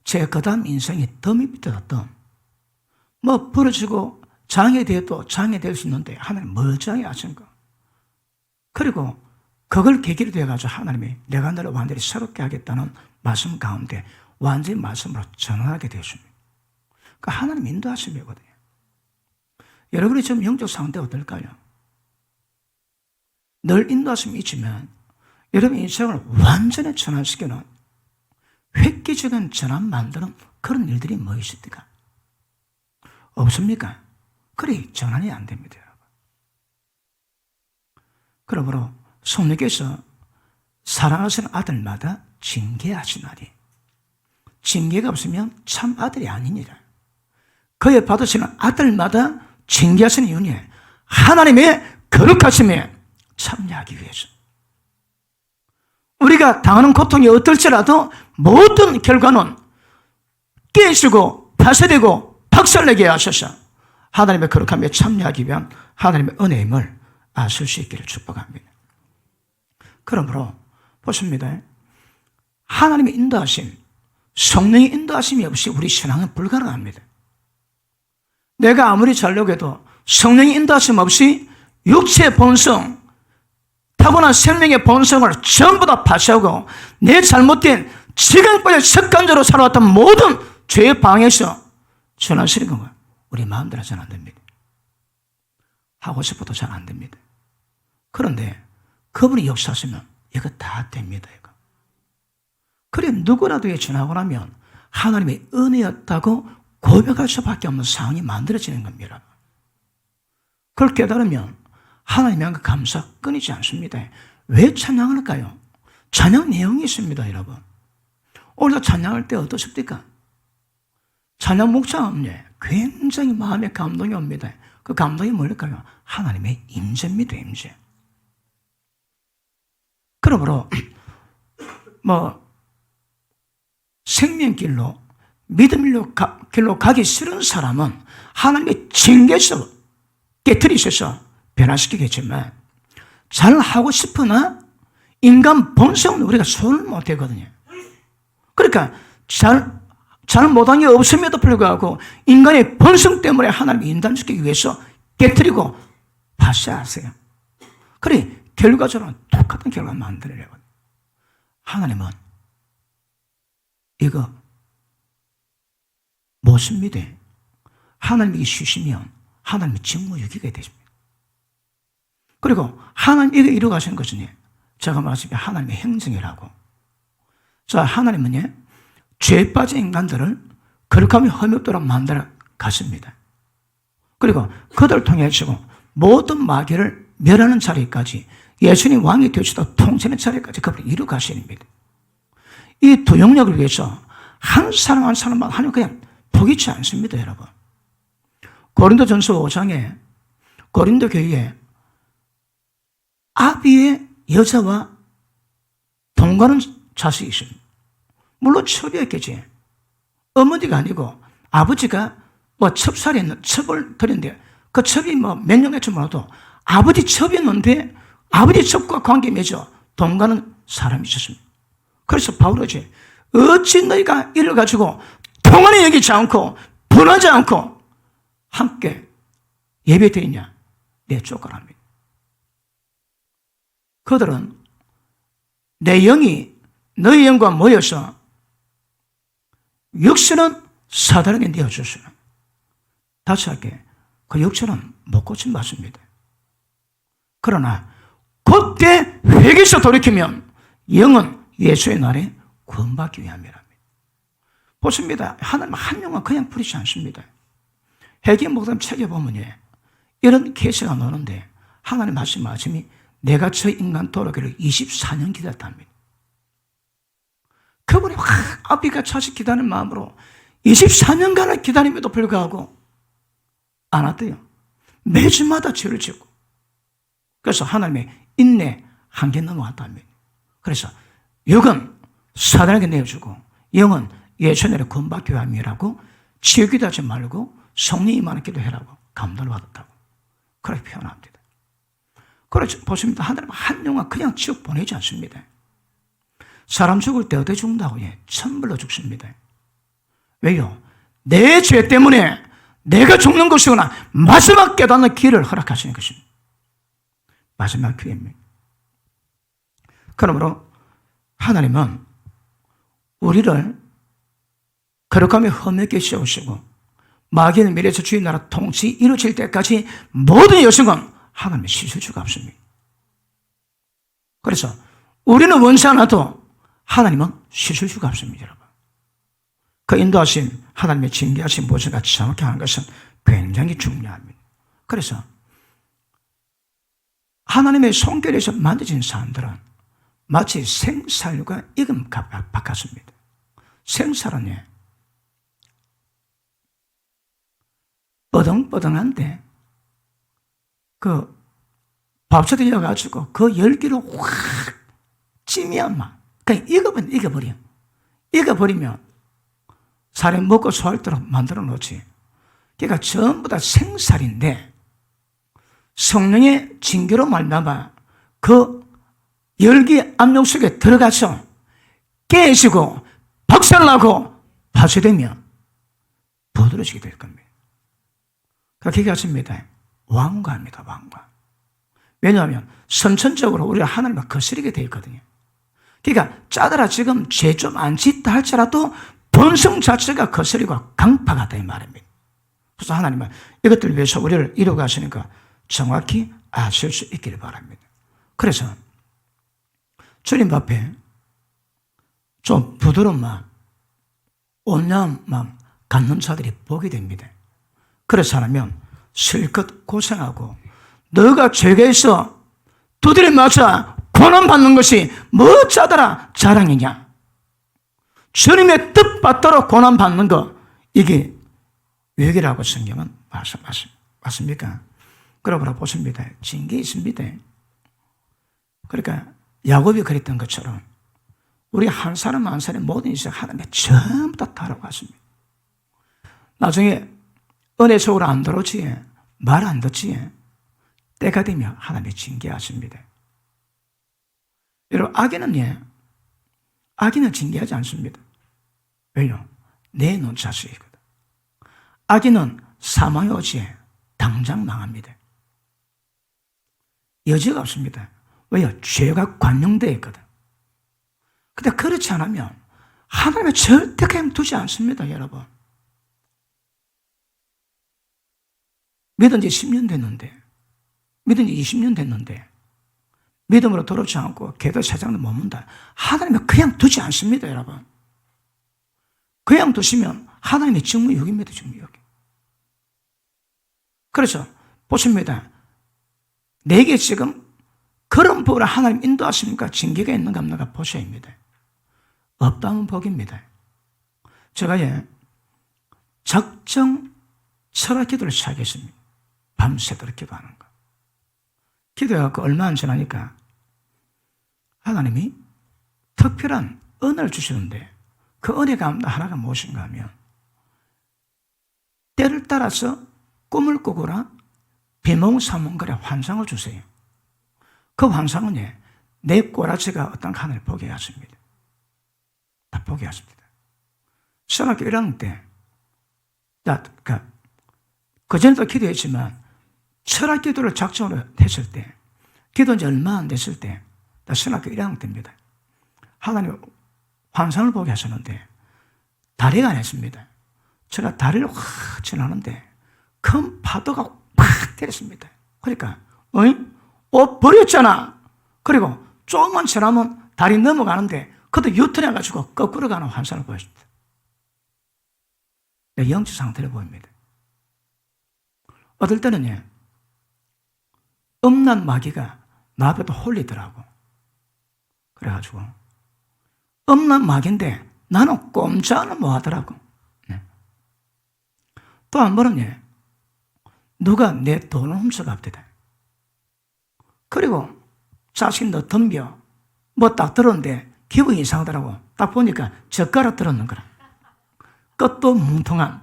제 그 다음 인생이 덤이 밑에다 덤. 부러지고 장애돼도 장애될 수 있는데 하나님 멀쩡히 하신 거. 그리고 그걸 계기로 돼가지고 하나님이 내가 너를 완전히 새롭게 하겠다는 말씀 가운데 완전히 말씀으로 전환하게 되었습니다. 그러니까 하나님 인도하심이거든요. 여러분이 지금 영적 상태 어떨까요? 늘 인도하심이 있지만 여러분 인생을 완전히 전환시키는 획기적인 전환 만드는 그런 일들이 뭐 있습니까? 없습니까? 그래 전환이 안 됩니다. 그러므로 성령께서 사랑하시는 아들마다 징계하시나니 징계가 없으면 참 아들이 아니니라. 그의 받으시는 아들마다 징계하시는 이유는 하나님의 거룩하심에 참여하기 위해서. 우리가 당하는 고통이 어떨지라도 모든 결과는 깨지고 파쇄되고 박살내게 하셔서 하나님의 거룩함에 참여하기 위한 하나님의 은혜의 힘을 아실 수 있기를 축복합니다. 그러므로 보십니다. 하나님의 인도하심, 성령의 인도하심이 없이 우리 신앙은 불가능합니다. 내가 아무리 자려고 해도 성령의 인도하심 없이 육체의 본성, 타고난 생명의 본성을 전부 다 파쇄하고 내 잘못된 지금까지 습관적으로 살아왔던 모든 죄의 방에서 전환시키는 거예요. 우리 마음대로 잘 안 됩니다. 하고 싶어도 잘 안 됩니다. 그런데 그분이 역사하시면 이거 다 됩니다. 이거. 그래 누구라도 지나고 나면 하나님의 은혜였다고 고백할 수밖에 없는 상황이 만들어지는 겁니다. 그걸 깨달으면 하나님의 한 감사 끊이지 않습니다. 왜 찬양을 할까요? 찬양 내용이 있습니다, 여러분. 오늘도 찬양할 때 어떠십니까? 찬양 목장은요, 굉장히 마음에 감동이 옵니다. 그 감동이 뭘까요? 하나님의 임재입니다, 임재. 그러므로 생명길로 믿음길로 가기 싫은 사람은 하나님의 징계에서 깨트리셔서 변화시키겠지만 잘 하고 싶으나 인간 본성은 우리가 손을 못 대거든요. 그러니까 잘 못한 게 없음에도 불구하고 인간의 본성 때문에 하나님이 인단시키기 위해서 깨트리고 파쇄하세요. 그래 결과적으로 똑같은 결과를 만들어내거든요. 하나님은 이거 못 씁니다. 하나님이 쉬시면 하나님이 직무유기가 되십니다. 그리고 하나님 이거 이루어가시는 것은 제가 말씀드린 하나님의 행정이라고. 자, 하나님은 죄 빠진 인간들을 거룩함이 흠이 없도록 만들어 가십니다. 그리고 그들을 통해 하시고 모든 마귀를 멸하는 자리까지 예수님 왕이 되시도록 통치하는 자리까지 그분이 이루어 가십니다. 이 두 영역을 위해서 한 사람 한 사람마다 하나님 그냥 포기치 않습니다, 여러분. 고린도전서 5장에 고린도 교회에 아비의 여자와 동거하는 자식이 있습니다. 물론 첩이었겠지. 어머니가 아니고 아버지가 첩을 드렸는데 그 첩이 몇 년 했지 몰라도 아버지 첩이었는데 아버지 첩과 관계 맺어 동거하는 사람이 있었습니다. 그래서 바울이 어찌 너희가 이를 가지고 통한히 여기지 않고 분하지 않고 함께 예배드리냐 내쫓으랍니다. 그들은 내 영이 너희 영과 모여서 육신은 사단에게 내어줬으나 다시 할게 그 육체는 못 고침 받습니다. 그러나 그때 회개해서 돌이키면 영은 예수의 날에 구원받기 위함이랍니다. 보십니다. 하나님 한 영은 그냥 부리지 않습니다. 회개 목사님 책에 보면 이런 계시가 나오는데 하나님 말씀이 내가 저 인간 돌아오기를 24년 기다렸답니다. 그분이 아비가 자식 기다리는 마음으로 24년간을 기다림에도 불구하고 안 왔대요. 매주마다 죄를 짓고 그래서 하나님의 인내 한계 넘어왔답니다. 그래서 육은 사단에게 내어주고 영은 예수의 날에 구원받기 위함이라고 치유기도 하지 말고 성령이 임하는 기도해라고 감동을 받았다고 그렇게 표현합니다. 그래서 보십니다. 하나님 한 영혼 그냥 지옥 보내지 않습니다. 사람 죽을 때 어떻게 죽는다고? 천불로 죽습니다. 왜요? 내 죄 때문에 내가 죽는 것이거나 마지막 깨닫는 기회를 허락하시는 것입니다. 마지막 기회입니다. 그러므로 하나님은 우리를 거룩함에 흠없게 씌우시고 마귀는 미래에서 주의 나라 통치 이루어질 때까지 모든 여성은 하나님의 시술주가 없습니다. 그래서 우리는 원치 않아도 하나님은 시술주가 없습니다, 여러분. 그 인도하심, 하나님의 징계하심 모습을 같이 정확히 하는 것은 굉장히 중요합니다. 그래서 하나님의 손길에서 만들어진 사람들은 마치 생살과 익음 바꿨습니다. 생살은 뻐덩뻐덩한데 그 밥솥에 넣어가지고 그 열기로 확 찌면 그냥 익어버려. 익어버리면 사람이 먹고 소화할 대로 만들어 놓지. 그러니까 전부 다 생살인데 성령의 징계로 말미암아 그 열기 압력 속에 들어가서 깨지고 박살나고 파쇄되면 부드러지게 될 겁니다. 그러니까 기가십니다. 완고합니다. 완고. 왜냐하면 선천적으로 우리가 하나님과 거스르게 되어 있거든요. 그러니까 짜더라 지금 죄 좀 안 짓다 할지라도 본성 자체가 거스리고 강파가 다 이 말입니다. 그래서 하나님은 이것들 위해서 우리를 이루어 가시니까 정확히 아실 수 있기를 바랍니다. 그래서 주님 앞에 좀 부드러운 마음, 온유한 마음 갖는 자들이 복이 됩니다. 그래서 하나면 실컷 고생하고 너가 죄가 있어 두드려 맞아 고난받는 것이 뭐 짜더라 자랑이냐. 주님의 뜻받도록 고난받는 거 이게 외교라고 성경은 맞습니까? 그러므로 보십니다. 징계 있습니다. 그러니까 야곱이 그랬던 것처럼 우리 한 사람 한 사람 모든 인생 하나님의 전부 다 다뤄갔습니다. 나중에 은혜 속으로 안 들어오지 말 안 듣지 때가 되면 하나님의 징계하십니다. 여러분 악인은 징계하지 않습니다. 왜요? 내 눈 자식이거든. 악인은 사망의 오지에 당장 망합니다. 여지가 없습니다. 왜요? 죄가 관용되어 있거든. 근데 그렇지 않으면 하나님의 절대 그냥 두지 않습니다, 여러분. 믿은 지 10년 됐는데, 믿은 지 20년 됐는데, 믿음으로 돌아오지 않고 개도 세상을 머문다. 하나님은 그냥 두지 않습니다, 여러분. 그냥 두시면 하나님의 직무유기입니다, 직무유기. 그래서 보십니다. 내게 지금 그런 복을 하나님 인도하십니까? 징계가 있는가 없는가 보셔야 합니다. 없다면 복입니다. 제가 작정 철학 기도를 시작했습니다. 밤새도록 기도하는 거. 기도해갖고 얼마 안 지나니까 하나님이 특별한 은혜를 주시는데 그 은혜가 하나가 무엇인가 하면 때를 따라서 꿈을 꾸거나 비몽사몽간에 환상을 주세요. 그 환상은 내 꼬라지가 어떤 하늘을 보게 하십니다. 다 보게 하십니다. 신학교 1학년 때, 그전에도 기도했지만, 철학 기도를 작정으로 했을 때, 기도한 지 얼마 안 됐을 때, 나 신학교 1학년 때입니다. 하나님 환상을 보게 하셨는데, 다리가 안 했습니다. 제가 다리를 확 지나는데, 큰 파도가 팍 때렸습니다. 그러니까, 옷 버렸잖아. 그리고 조금만 지나면 다리 넘어가는데, 그것도 유턴해가지고 거꾸로 가는 환상을 보였습니다. 영적 상태를 보입니다. 어떨 때는 음란 마귀가 나 앞에도 홀리더라고. 그래가지고 음란 마귀인데 나는 꼼짝을 못 하더라고. 또 한 번은 누가 내 돈을 훔쳐갑니다. 그리고 자식이 너 덤벼 뭐 딱 들었는데 기분이 이상하더라고. 딱 보니까 젓가락 들었는 거라. 끝도 뭉텅한.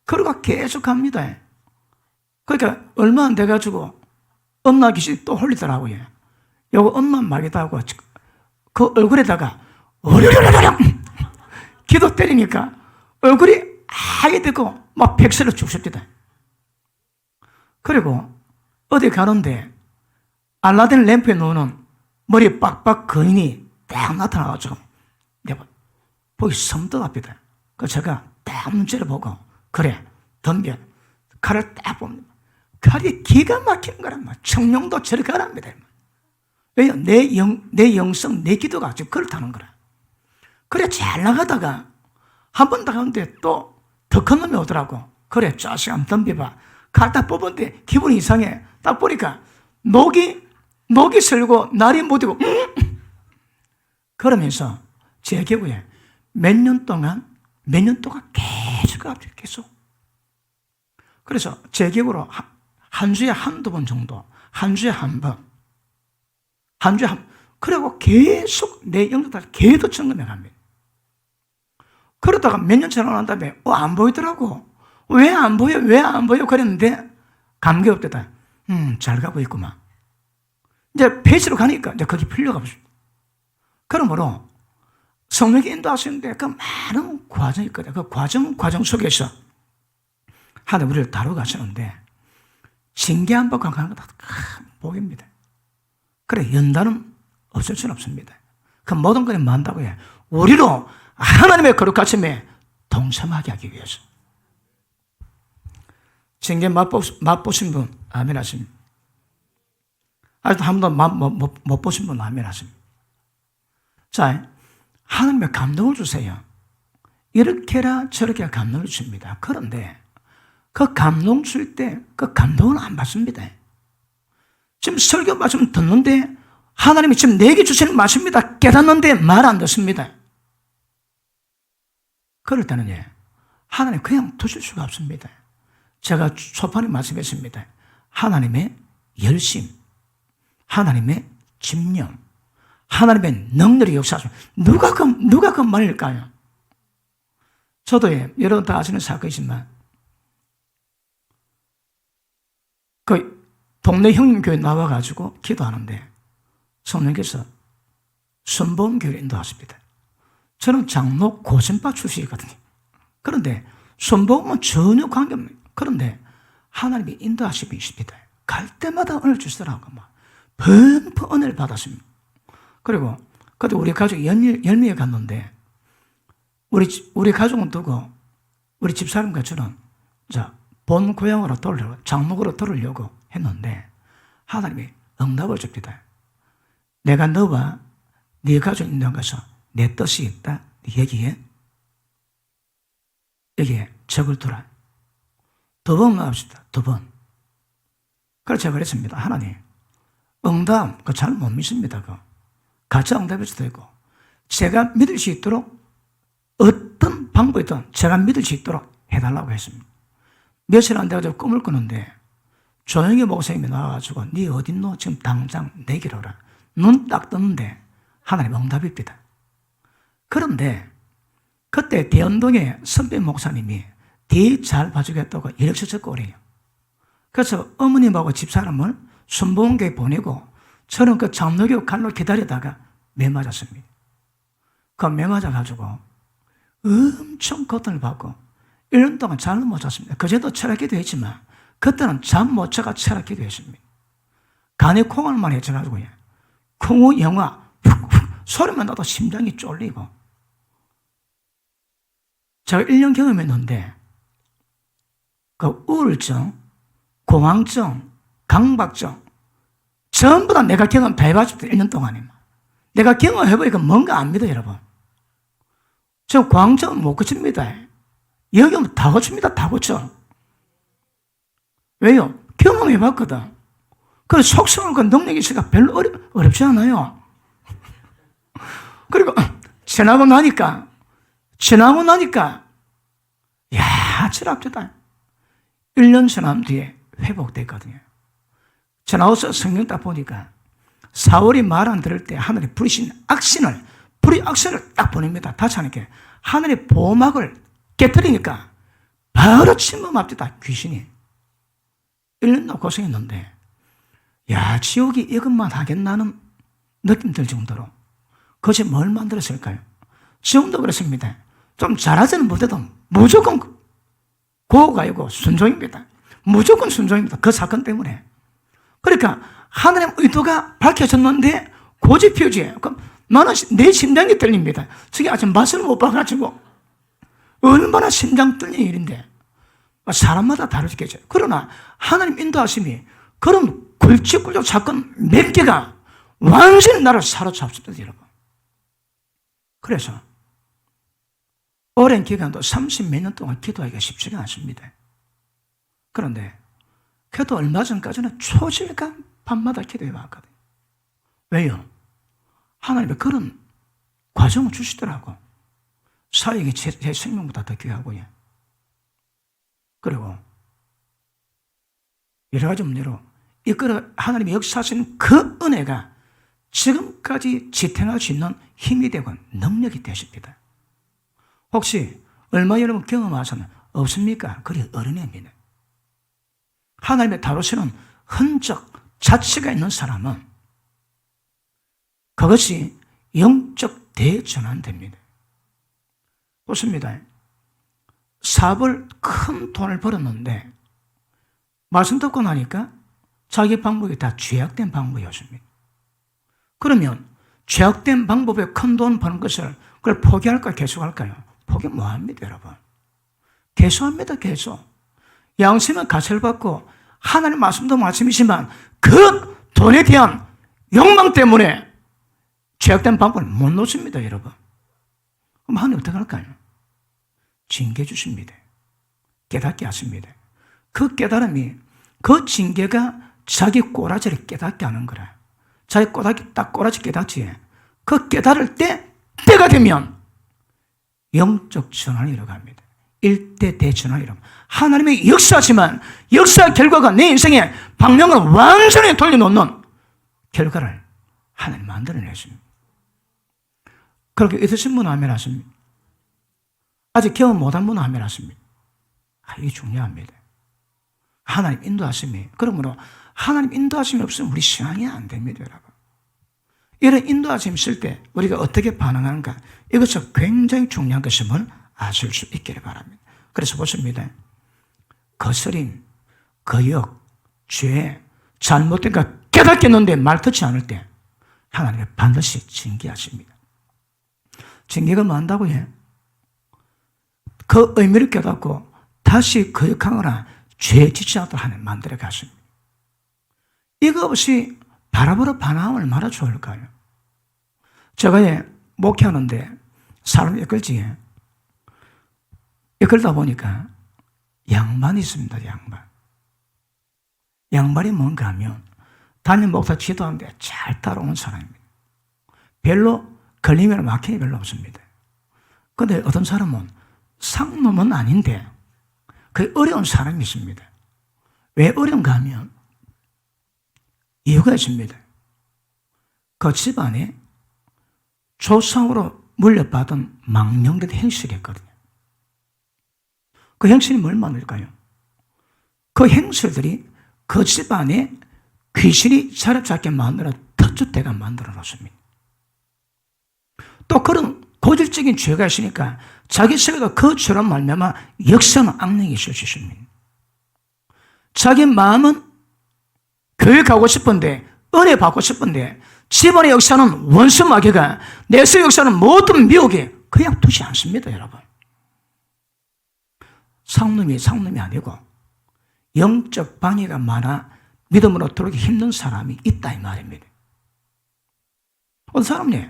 그러고 계속 갑니다. 그러니까 얼마 안 돼가지고 엄마 귀신이 또 홀리더라고요. 요거 엄마 막이다 하고 그 얼굴에다가 어려려려려 기도 때리니까 얼굴이 하게 되고 막 백설을 죽습니다. 그리고 어디 가는데 알라딘 램프에 놓는 머리 빡빡 거인이 딱 나타나가지고 내가 보기 섬뜩합니다. 그 제가 딱 문제를 보고 그래 덤벼 칼을 딱 봅니다. 칼이 기가 막히는 거란 말이야. 청룡도 저렇게 하랍니다. 왜요? 내 영성, 내 기도가 지금 그렇다는 거라. 그래 잘 나가다가 한 번 더 가는데 또 더 큰 놈이 오더라고. 그래 자식 한번 덤벼봐. 칼 딱 뽑았는데 기분이 이상해. 딱 보니까 녹이 슬고 날이 못이고 그러면서 제 기억에 몇 년 동안 계속 그래서 제 기억으로 한 주에 한두 번 정도 한 주에 한 번 그리고 계속 내 영적을 계속 점검해 갑니다. 그러다가 몇 년 지나고 난 다음에 안 보이더라고. 왜 안 보여? 왜 안 보여? 그랬는데 감기 없대다. 잘 가고 있구만. 이제 폐지로 가니까 이제 거기 필요가 없습니다. 그러므로 성령이 인도하시는데 그 많은 과정이 있거든요. 그 과정 속에서 하나님 우리를 다뤄가시는데 징계한 법과 가는 건 다 큰 복입니다. 그래, 연단은 없을 수는 없습니다. 그 모든 것을 만다고 해. 우리로 하나님의 거룩하심에 동참하게 하기 위해서. 징계 맛보신 분, 아멘 하십니다. 아직도 한 번도 못 보신 분, 아멘 하십니다. 자, 하나님의 감동을 주세요. 이렇게라 저렇게 감동을 줍니다. 그런데 그 감동 줄 때 그 감동을 안 받습니다. 지금 설교 말씀 듣는데 하나님이 지금 내게 주시는 말씀입니다. 깨닫는데 말 안 듣습니다. 그럴 때는 하나님 그냥 두실 수가 없습니다. 제가 초판에 말씀했습니다. 하나님의 열심, 하나님의 집념, 하나님의 능력이 역사하죠. 누가 그 말일까요? 저도 여러분 다 아시는 사건이지만 그 동네 형님교회 나와가지고 기도하는데 성령께서 순복음교회를 인도하십니다. 저는 장로 고전파 출신이거든요. 그런데 순복음은 전혀 관계없네요. 그런데 하나님이 인도하심이 있습니다. 갈 때마다 은혜를 주시더라고. 범퍼 은혜를 받았습니다. 그리고 그때 우리 가족 열매에 갔는데 우리 가족은 두고 우리 집사람과 저는 본 고향으로 돌려고 장목으로 돌으려고 했는데 하나님이 응답을 줍니다. 내가 너와 네 가족 있는 것은 내 뜻이 있다. 여기에 적을 두라. 두 번 합시다. 두 번. 그래서 제가 그랬습니다. 하나님, 응답 잘 못 믿습니다. 가짜 응답일 수도 있고 제가 믿을 수 있도록 어떤 방법이든 제가 믿을 수 있도록 해달라고 했습니다. 며칠 안 돼가지고 꿈을 꾸는데 조용히 목사님이 나와가지고 네 어딨노? 지금 당장 내기로 오라. 눈 딱 떴는데 하나님 응답입니다. 그런데 그때 대연동의 선배 목사님이 뒤 잘 봐주겠다고 이력서 적고 오래요. 그래서 어머님하고 집사람을 순복음교회 보내고 저는 그 장로교 갈로 기다리다가 매 맞았습니다. 그 매 맞아가지고 엄청 고통을 받고 1년 동안 잠을 못 잤습니다. 그제도 철학기도 했지만 그때는 잠 못 자가 철학기도 했습니다. 간에 콩알만 해져가지고 콩우 영화 소리만 나도 심장이 쫄리고 제가 1년 경험했는데 그 우울증, 공황증, 강박증 전부 다 내가 경험 다 해봤습니다. 1년 동안에. 내가 경험해보니까 뭔가 안 믿어요, 여러분. 저 공황증은 못 고칩니다. 여기 오면 다 고칩니다. 다 고쳐. 왜요? 경험해봤거든. 그 속성은 그 능력이 있으니까 별로 어렵지 않아요. 그리고 지나고 나니까 야, 철합니다. 1년 지난 뒤에 회복됐거든요. 지나와서 성경 딱 보니까 4월이 말 안 들을 때 하늘이 불의 악신을 딱 보냅니다. 다시 하니까 하늘의 보호막을 깨뜨리니까 바로 침범합니다. 귀신이. 1년도 고생했는데 야, 지옥이 이것만 하겠나는 느낌 들 정도로 그것이 뭘 만들었을까요? 지금도 그렇습니다. 좀 잘하지는 못해도 무조건 고가이고 순종입니다. 무조건 순종입니다. 그 사건 때문에. 그러니까 하나님의 의도가 밝혀졌는데 고집 피우지. 그럼 나는 내 심장이 떨립니다. 저게 아직 맛을 못 봐가지고 얼마나 심장 떨리는 일인데 사람마다 다르겠죠. 그러나 하나님 인도하심이 그런 굵직굵직 사건 몇 개가 완전히 나를 사로잡습니다, 여러분. 그래서 오랜 기간도 30몇 년 동안 기도하기가 쉽지가 않습니다. 그런데 그래도 얼마 전까지는 초질간 밤마다 기도해 왔거든요. 왜요? 하나님이 그런 과정을 주시더라고. 사역이 제 생명보다 더 귀하고요. 그리고 여러 가지 문제로 이끌어 하나님이 역사하시는 그 은혜가 지금까지 지탱할 수 있는 힘이 되고 능력이 되십니다. 혹시 얼마 여러분 경험하셨나요? 없습니까? 그게 어린애입니다. 하나님의 다루시는 흔적 자체가 있는 사람은 그것이 영적 대전환됩니다. 좋습니다. 사업을 큰 돈을 벌었는데 말씀 듣고 나니까 자기 방법이 다 죄악된 방법이었습니다. 그러면 죄악된 방법에 큰 돈 버는 것을 그걸 포기할까요? 계속할까요? 포기 뭐합니다, 여러분? 계속합니다, 계속. 양심은 가세를 받고 하나님 말씀도 말씀이지만 그 돈에 대한 욕망 때문에 죄악된 방법을 못 놓습니다, 여러분. 그럼 하나님 어떻게 할까요? 징계 주십니다. 깨닫게 하십니다. 그 깨달음이, 그 징계가 자기 꼬라지를 깨닫게 하는 거라. 자기 꼬라지 깨닫지. 그 깨달을 때가 되면 영적 전환이 일어납니다. 일대 대전환이 일어납니다. 하나님의 역사지만 역사 결과가 내 인생의 방향을 완전히 돌려놓는 결과를 하나님 만들어내십니다. 그렇게 있으신 분은 아멘 하십니다. 아직 경험 못한 분은 아멘 하십니다. 이게 중요합니다. 하나님 인도하심이, 그러므로 하나님 인도하심이 없으면 우리 신앙이 안 됩니다, 여러분. 이런 인도하심이 있을 때 우리가 어떻게 반응하는가, 이것은 굉장히 중요한 것임을 아실 수 있기를 바랍니다. 그래서 보십니다. 거스림, 거역, 죄, 잘못된 거 깨닫겠는데 말 듣지 않을 때 하나님이 반드시 징계하십니다. 징계가 뭐한다고 해? 그 의미를 깨닫고 다시 거역하거나 죄에 지치 않도록 하나님 만들어 가십니다. 이거 없이 바라보러 반항을 얼마나 좋을까요? 제가 목회하는데 사람 이끌지, 이끌다 보니까 양반이 있습니다, 양반. 양반이 뭔가 하면 담임 목사 지도하는데 잘 따라오는 사람입니다. 별로 걸리면 막힘이 별로 없습니다. 그런데 어떤 사람은 상놈은 아닌데 그 어려운 사람이 있습니다. 왜 어려운가 하면 이유가 있습니다. 그 집안에 조상으로 물려받은 망령된 행실이 있거든요. 그 행실이 뭘 만들까요? 그 행실들이 그 집안에 귀신이 자리 잡게 만들어 터줏대가 만들어 놓습니다. 또 그런 고질적인 죄가 있으니까 자기 세계도 그 죄로 말미암아 역사는 악령이 있을 수 있습니다. 자기 마음은 교회 가고 싶은데, 은혜 받고 싶은데, 집안의 역사는 원수마귀가, 내세 역사는 모든 미혹이 그냥 두지 않습니다, 여러분. 상놈이 아니고 영적 방해가 많아 믿음으로 들어오기 힘든 사람이 있다 이 말입니다. 어떤 사람이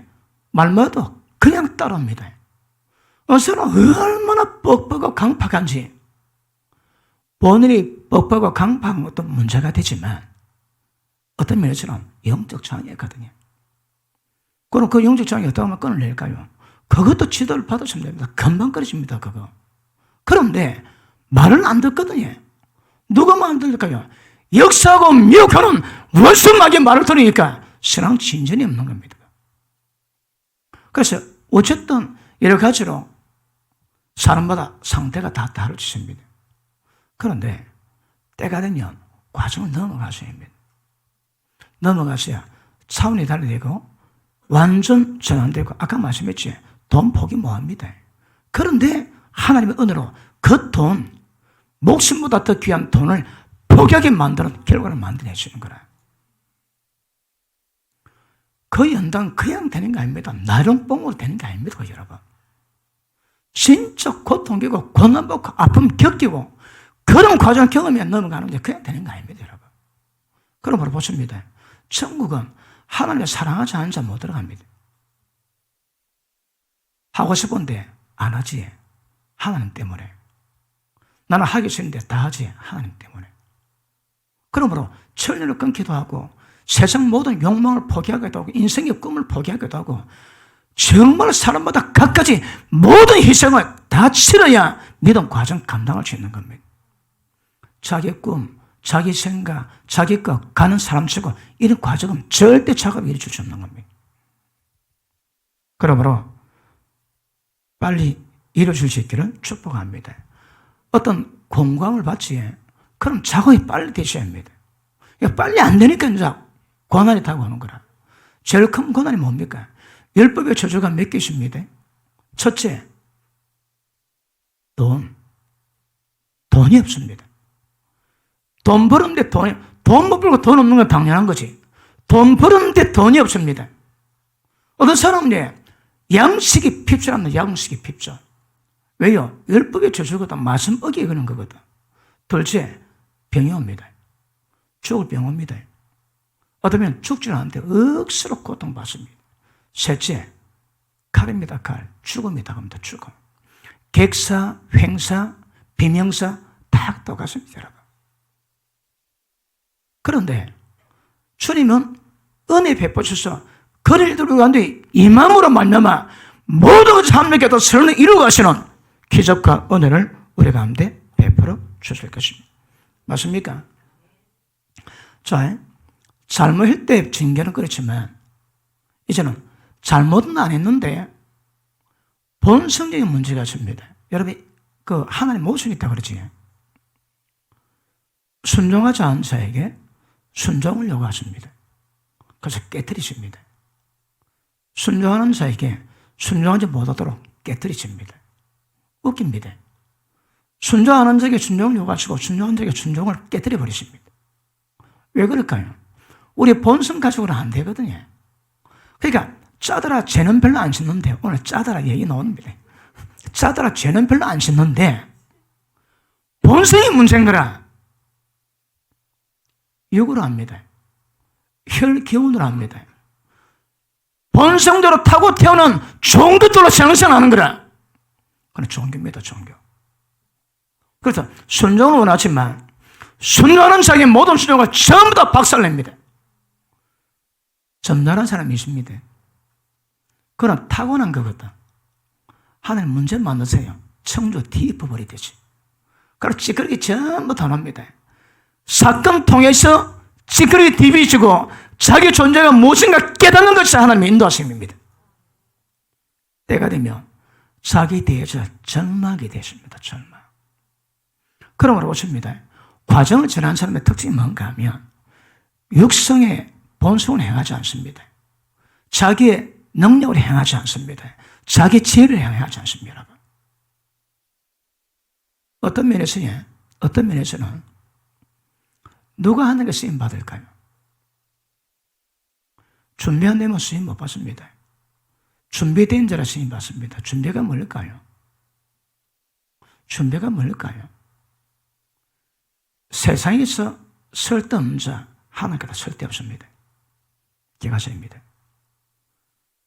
말마다 그냥 따라옵니다. 어떤 사람은 얼마나 뻑뻑하고 강팍한지, 본인이 뻑뻑하고 강팍한 것도 문제가 되지만 어떤 면에서는 영적 장애거든요. 그럼 그 영적 장애 어떻게 하면 끊어낼까요? 그것도 지도를 받으시면 됩니다. 금방 끊어집니다, 그거. 그런데 말을 안 듣거든요. 누가 말 안 들을까요? 역사하고 미혹하는 원수마귀의 말을 들으니까 신앙 진전이 없는 겁니다. 그래서 어쨌든 여러 가지로 사람마다 상태가 다 다르십니다. 그런데 때가 되면 과정을 넘어가셔야 합니다. 넘어가셔야 차원이 달리되고 완전 전환되고, 아까 말씀했지, 돈 포기 뭐합니다. 그런데 하나님의 은혜로 그 돈, 목숨보다 더 귀한 돈을 포기하게 만드는 결과를 만들어내시는 거라. 그 연당 그냥 되는 거 아닙니다. 나름뽕으로 되는 게 아닙니다, 여러분. 진짜 고통이고 고난받고 아픔 겪이고 그런 과정 경험에 넘어가는데 그냥 되는 거 아닙니다, 여러분. 그러므로 보십니다. 천국은 하나님을 사랑하지 않은 자 못 들어갑니다. 하고 싶은데 안 하지. 하나님 때문에. 나는 하기 싫은데 다 하지. 하나님 때문에. 그러므로 천리를 끊기도 하고 세상 모든 욕망을 포기하기도 하고 인생의 꿈을 포기하기도 하고 정말 사람마다 갖가지 모든 희생을 다 치러야 믿음 과정 감당할 수 있는 겁니다. 자기 꿈, 자기 생각, 자기 것 가는 사람 치고 이런 과정은 절대 작업이 이루어질 수 없는 겁니다. 그러므로 빨리 이루어질 수 있기를 축복합니다. 어떤 공감을 받지. 그럼 작업이 빨리 되셔야 합니다. 빨리 안 되니까 이제 고난이 타고 하는 거라. 제일 큰 고난이 뭡니까? 율법의 저주가 몇 개십니다. 첫째, 돈이 없습니다. 돈 버는데 돈 못 벌고 돈 없는 건 당연한 거지. 돈 버는데 돈이 없습니다. 어떤 사람은 양식이 필요합니다. 양식이 필요. 왜요? 율법의 저주거든. 말씀 어기는 거거든. 둘째, 병이 옵니다. 죽을 병 옵니다. 어쩌면 죽지 않는데 억수로 고통받습니다. 셋째, 칼입니다. 칼. 죽음이 다가옵니다. 죽음. 객사, 횡사, 비명사 다 똑같습니다. 여러분. 그런데 주님은 은혜 베푸셔서 그를 이루고 간뒤 이 마음으로 말미암아 모든 참여께도 선을 이루어 가시는 기적과 은혜를 우리 가운데 베풀어 주실 것입니다. 맞습니까? 자, 잘못할 때 징계는 그렇지만 이제는 잘못은 안 했는데 본성적인 문제가 있습니다. 여러분, 그 하나님 모순이 있다고 그러지. 순종하지 않은 자에게 순종을 요구하십니다. 그래서 깨뜨리십니다. 순종하는 자에게 순종하지 못하도록 깨뜨리십니다. 웃깁니다. 순종하는 자에게 순종을 요구하시고 순종하는 자에게 순종을 깨뜨려 버리십니다. 왜 그럴까요? 우리 본성 가지고는 안 되거든요. 그러니까 짜더라 죄는 별로 안 씻는데, 오늘 짜더라 얘기 나옵니다. 짜더라 죄는 별로 안 씻는데 본성이 문제인 거라. 육으로 합니다. 혈기운으로 합니다. 본성대로 타고 태어난 좋은 것들로 생산하는 거라. 그건 종교입니다. 종교. 그래서 순종을 원하지만 순종하는 자에게 모든 순종을 전부 다 박살냅니다. 점잖은 사람이 있습니다. 그건 타고난 거거든. 하나님 문제 만드세요. 청주 뒤집어버리듯이. 그리고 찌끄러기 전부 다 납니다. 사건 통해서 찌끄러기 뒤집어지고 자기 존재가 무엇인가 깨닫는 것이 하나님의 인도하심입니다. 때가 되면 자기 대해서 절망이 되십니다. 절망. 그러므로 보십니다. 과정을 지난 사람의 특징이 뭔가 하면 육성의 본성을 행하지 않습니다. 자기의 능력을 행하지 않습니다. 자기 지혜를 행하지 않습니다. 여러분. 어떤 면에서는 누가 하나님께 쓰임 받을까요? 준비 안 되면 쓰임 못 받습니다. 준비된 자라 쓰임 받습니다. 준비가 뭘까요? 준비가 뭘까요? 세상에서 쓸데없는 자 하나님께서 쓸데없습니다. 기가십니다.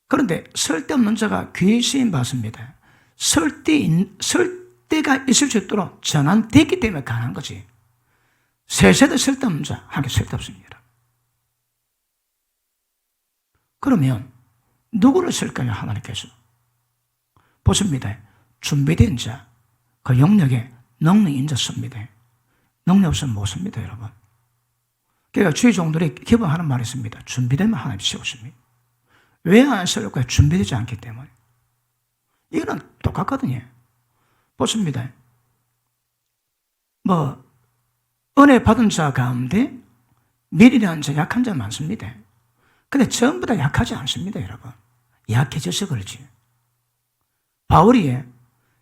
그런데 쓸데없는 자가 귀히 쓰임 받습니다. 쓸데가 있을 수 있도록 전환됐기 때문에 가능한 거지. 세세대 쓸데없는 자 하나님께 쓸데없습니다. 그러면 누구를 쓸까요? 하나님께서. 보십니다. 준비된 자, 그 영역에 능력 인자 씁니다. 능력 없으면 못 씁니다, 여러분. 그러니까 주의 종들이 기본하는 말이 있습니다. 준비되면 하나님 세우십니다. 왜 안 세울까요? 준비되지 않기 때문에. 이거는 똑같거든요. 보십니다. 은혜 받은 자 가운데 미리라는 자, 약한 자 많습니다. 근데 전부 다 약하지 않습니다, 여러분. 약해져서 그렇지. 바울이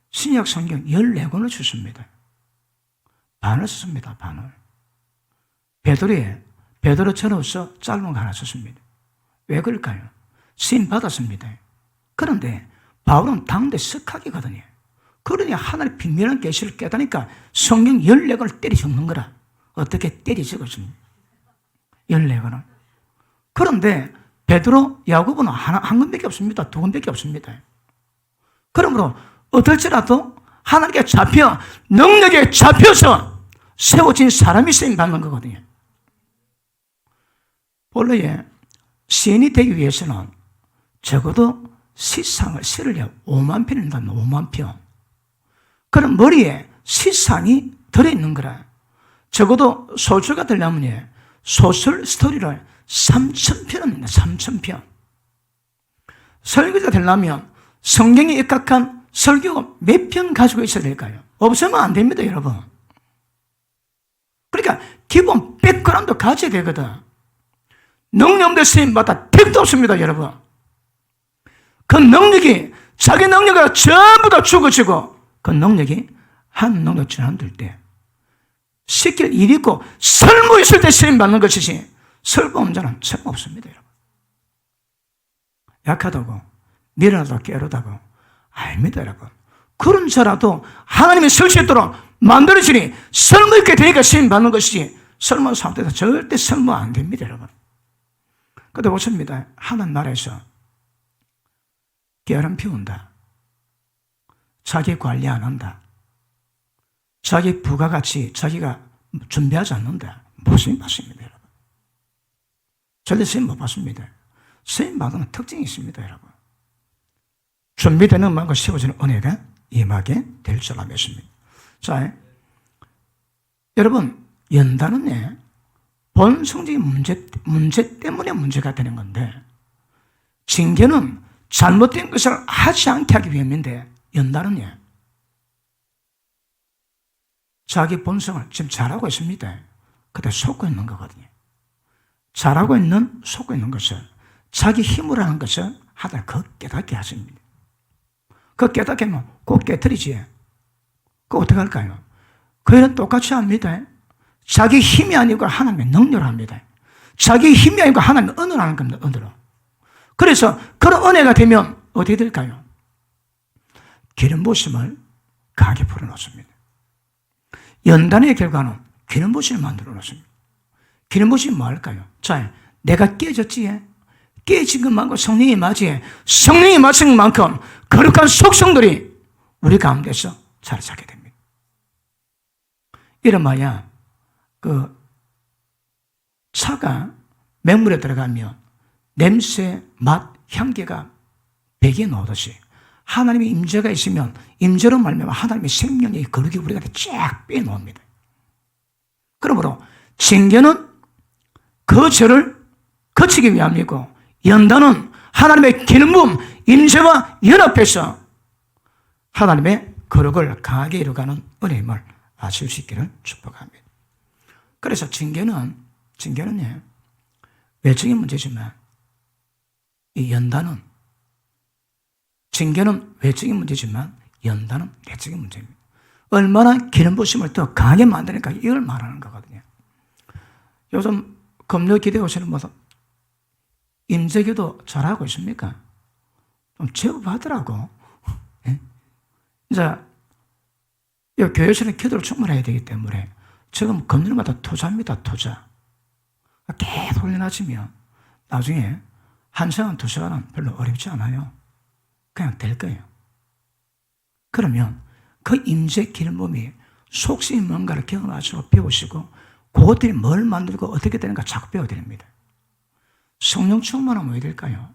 신약 성경 14권을 썼습니다. 반을 썼습니다, 반을. 베드로처럼서 짧은 거 하나 썼습니다. 왜 그럴까요? 쓰임 받았습니다. 그런데 바울은 당대 석학이거든요. 그러니 하나님의 비밀한 계시를 깨닫으니까 성경 14권을 때려 적는 거라. 어떻게 때려 적었습니까? 14권을. 그런데 베드로, 야고보는 한 권밖에 없습니다. 두 권밖에 없습니다. 그러므로 어떨지라도 하나님께 능력에 잡혀서 세워진 사람이 쓰임 받는 거거든요. 본래 시인이 되기 위해서는 적어도 시를 5만 편을 단 5만 편. 그럼 머리에 시상이 들어있는 거라. 적어도 소설가 되려면 소설 스토리를 3,000편은 합니다. 3,000편. 설교자 되려면 성경에 입각한 설교가 몇 편 가지고 있어야 될까요? 없으면 안 됩니다, 여러분. 그러니까 기본 백그라운드 가져야 되거든. 능력 없는 쓰임받아 택도 없습니다, 여러분. 그 능력이 자기 능력이 전부 다 죽어지고 그 능력이 한 능력 전환될 때 시킬 일이 있고 설무 있을 때 쓰임받는 것이지 설무 없는 자는 설무 없습니다, 여러분. 약하다고 미련하다고 깨르다고 아닙니다, 여러분. 그런 자라도 하나님이 설 수 있도록 만들어지니 설무 있게 되니까 쓰임받는 것이지 설무 상태에서 절대 설무 안 됩니다, 여러분. 그런데 보십니다. 하나님 나라에서 게으름 피운다. 자기 관리 안 한다. 자기 부가가치 자기가 준비하지 않는다. 무슨 말씀입니다, 여러분. 절대 쓰임 못 받습니다. 쓰임 받는 특징이 있습니다, 여러분. 준비되는 마음과 세워지는 은혜가 임하게 될 줄 믿습니다. 자, 여러분, 연단은 본성적인 문제 때문에 문제가 되는 건데, 징계는 잘못된 것을 하지 않게 하기 위함인데, 연단은 자기 본성을 지금 잘하고 있습니다. 그때 속고 있는 거거든요. 잘하고 있는, 속고 있는 것을 자기 힘으로 하는 것을 하다 그 깨닫게 하십니다. 그 깨닫게 하면 꼭 깨뜨리지. 그거 어떻게 할까요? 그 일은 똑같이 합니다. 자기 힘이 아니고 하나님의 능력을 합니다. 자기 힘이 아니고 하나님의 은혜로 하는 겁니다. 은혜로. 그래서 그런 은혜가 되면 어떻게 될까요? 기름 부으심을 강하게 풀어놓습니다. 연단의 결과는 기름 부으심을 만들어 놓습니다. 기름 부으심이 뭐 할까요? 자, 내가 깨졌지. 깨진 것만큼 성령이 맞이해. 성령이 맞은 만큼 거룩한 속성들이 우리 가운데서 자리 잡게 됩니다. 이러마야 그 차가 맹물에 들어가면 냄새, 맛, 향기가 배기에 나오듯이 하나님의 임재가 있으면 임재로 말미암아 하나님의 생명의 거룩이 우리한테 쫙 빼놓습니다. 그러므로 징계는 그 죄를 거치기 위함이고 연단은 하나님의 기름 부음, 임재와 연합해서 하나님의 거룩을 강하게 이루어가는 은혜임을 아실 수 있기를 축복합니다. 그래서 징계는 외적인 문제지만 이 연단은 징계는 외적인 문제지만 연단은 내적인 문제입니다. 얼마나 기름 부으심을 더 강하게 만드니까 이걸 말하는 거거든요. 요즘 금요 기대 오시는 분들 임재기도 잘하고 있습니까? 좀 제법하더라고. 예? 이제 교회에서는 기도를 충분해야 되기 때문에 지금 금요일마다 투자입니다. 투자. 계속 올려놔지면 나중에 1시간, 2시간은 별로 어렵지 않아요. 그냥 될 거예요. 그러면 그 임재 기름 부음이 속성이 뭔가를 경험하시고 배우시고 그것들이 뭘 만들고 어떻게 되는가 자꾸 배워드립니다. 성령 충만하면 왜 될까요?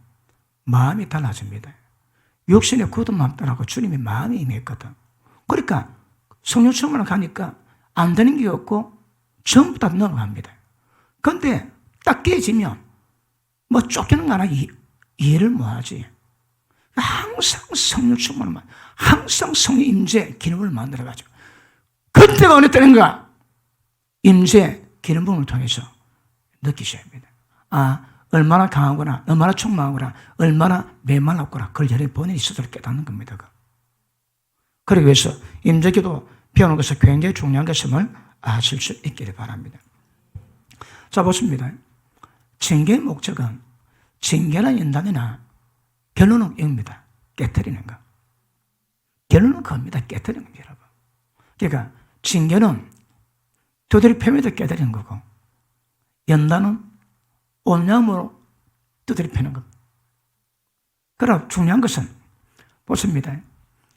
마음이 달라집니다. 육신의 굳은 마음 떠나고 주님의 마음이 임했거든. 그러니까 성령 충만을 가니까 안 되는 게 없고 전부 다 넘어갑니다. 그런데 딱 깨지면 뭐 쫓기는 거 하나 이해를 못하지. 항상 성령 충만만, 항상 성령 임재 기름을 만들어가지고 그때가 어느 때인가 임재 기름 부음을 통해서 느끼셔야 합니다. 아, 얼마나 강하거나 얼마나 충만하거나 얼마나 메말랐거나 그걸 여러분이 본인이 스스로 깨닫는 겁니다. 그러기 위해서 임재기도 배우는 것은 굉장히 중요한 것임을 아실 수 있기를 바랍니다. 자, 보십니다. 징계의 목적은 징계나 연단이나 결론은 이겁니다. 깨트리는 거. 결론은 그겁니다. 깨트리는 거, 여러분. 그러니까 징계는 두드리 패면서 깨트리는 거고 연단은 온양으로 두드리 패는 것. 그럼 중요한 것은 보십니다.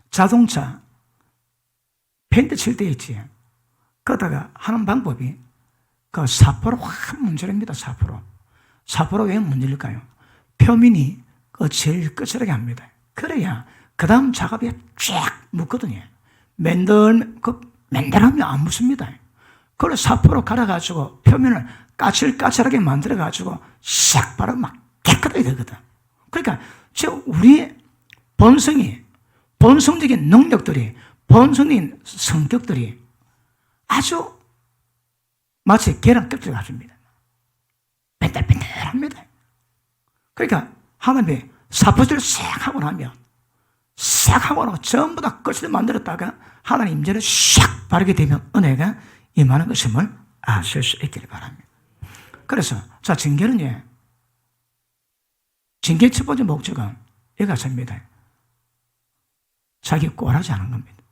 자동차 펜트 칠 때 있지. 그러다가 하는 방법이 그 사포로 확 문지릅니다. 사포로 왜 문질릴까요? 표면이 그 제일 끝자락에 합니다. 그래야 그 다음 작업이 쫙 묻거든요. 맨들하면 안 묻습니다. 그걸 사포로 갈아가지고 표면을 까칠까칠하게 만들어가지고 싹 바르면 막 깨끗하게 되거든. 그러니까 우리의 본성적인 능력들이 본성인 성격들이 아주 마치 계란 껍질 같습니다. 뺀들뺀들합니다. 그러니까 하나님이 사포질을 싹 하고 나면 싹 하고 나면 전부 다 끝을 만들었다가 하나님 임재를 샥 바르게 되면 은혜가 임하는 것임을 아실 수 있기를 바랍니다. 그래서 자, 징계는 징계의 첫 번째 목적은 이것입니다. 자기 꼴하지 않은 겁니다.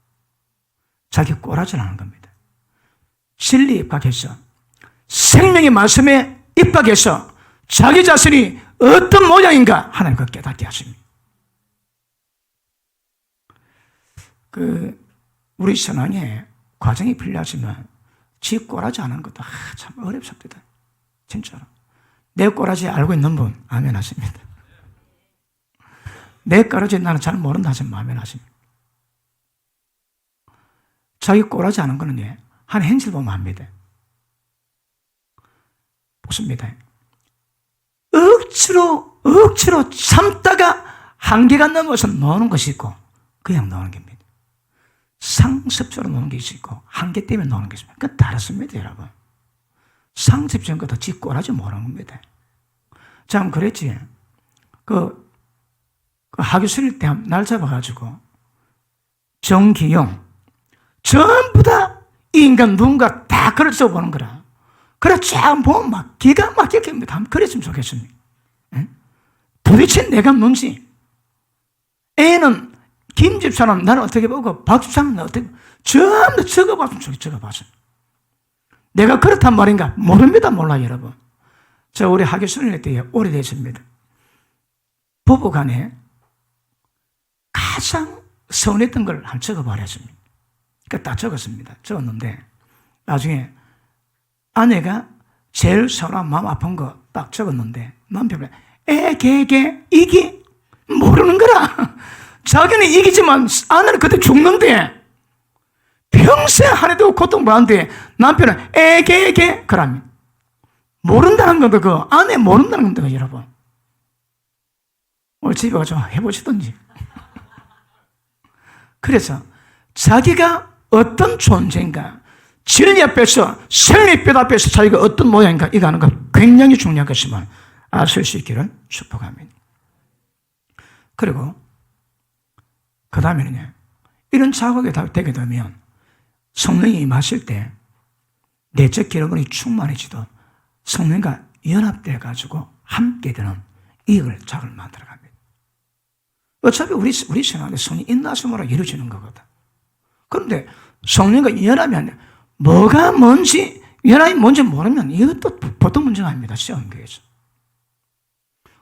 자기 꼴하지 않은 겁니다. 진리에 입각해서 생명의 말씀에 입각해서 자기 자신이 어떤 모양인가 하나님과 깨닫게 하십니다. 우리 신앙에 과정이 필요하지만 지 꼴하지 않은 것도 참 어렵습니다. 진짜로. 내 꼴하지 알고 있는 분 아멘 하십니다. 내 꼴하지 나는 잘 모른다 하시면 아멘 하십니다. 자기 꼴하지 않은 거는 한 행실 보면 압니다. 보십니다. 억지로 참다가 한계가 넘어서 노는 것이 있고 그냥 노는 겁니다. 상습적으로 노는 게 있고 한계 때문에 노는 게 있습니다. 그건 다릅니다, 여러분. 상습적인 것도 지 꼴하지 모르는 겁니다. 참 그랬지. 그 하교수일 때 날 잡아가지고 정기용 전부 다 인간 누군가 다 그려져 보는 거라. 그래 쫙 보면 막 기가 막히게 한번 그랬으면 좋겠습니다. 도대체 내가 뭔지. 애는 김 집사는 나를 어떻게 보고 박 집사는 어떻게 보고 전부 적어봤으면 좋겠어요. 적어봤어요. 내가 그렇단 말인가? 모릅니다. 몰라요, 여러분. 저 우리 하교수일 때 오래됐습니다. 부부간에 가장 서운했던 걸 한 적어버렸습니다. 그러니까 다 적었습니다. 적었는데 나중에 아내가 제일 서운한 마음 아픈 거 딱 적었는데 남편이 이기 모르는 거라. 자기는 이기지만 아내는 그때 죽는데 평생 하나도 고통받는데 남편은 그러면 모른다는 겁니다. 그 아내 모른다는 겁니다, 여러분. 오늘 집에 가서 해보시든지. 그래서 자기가 어떤 존재인가, 진리 앞에서, 생의 뼈 앞에서 자기가 어떤 모양인가, 이거 하는 거 굉장히 중요한 것이지만 아실 수 있기를 축복합니다. 그리고 그 다음에는요, 이런 작업이 다 되게 되면 성령이 임하실 때 내적 기록이 충만해지도 성령과 연합돼 가지고 함께 되는 이익을 작을 만들어 갑니다. 어차피 우리 생활에 성령 인도하심으로 이루어지는 거거든. 그런데 성령과 연합하면 뭐가 뭔지, 연합이 뭔지 모르면 이것도 보통 문제가 아닙니다. 시험 교회에서.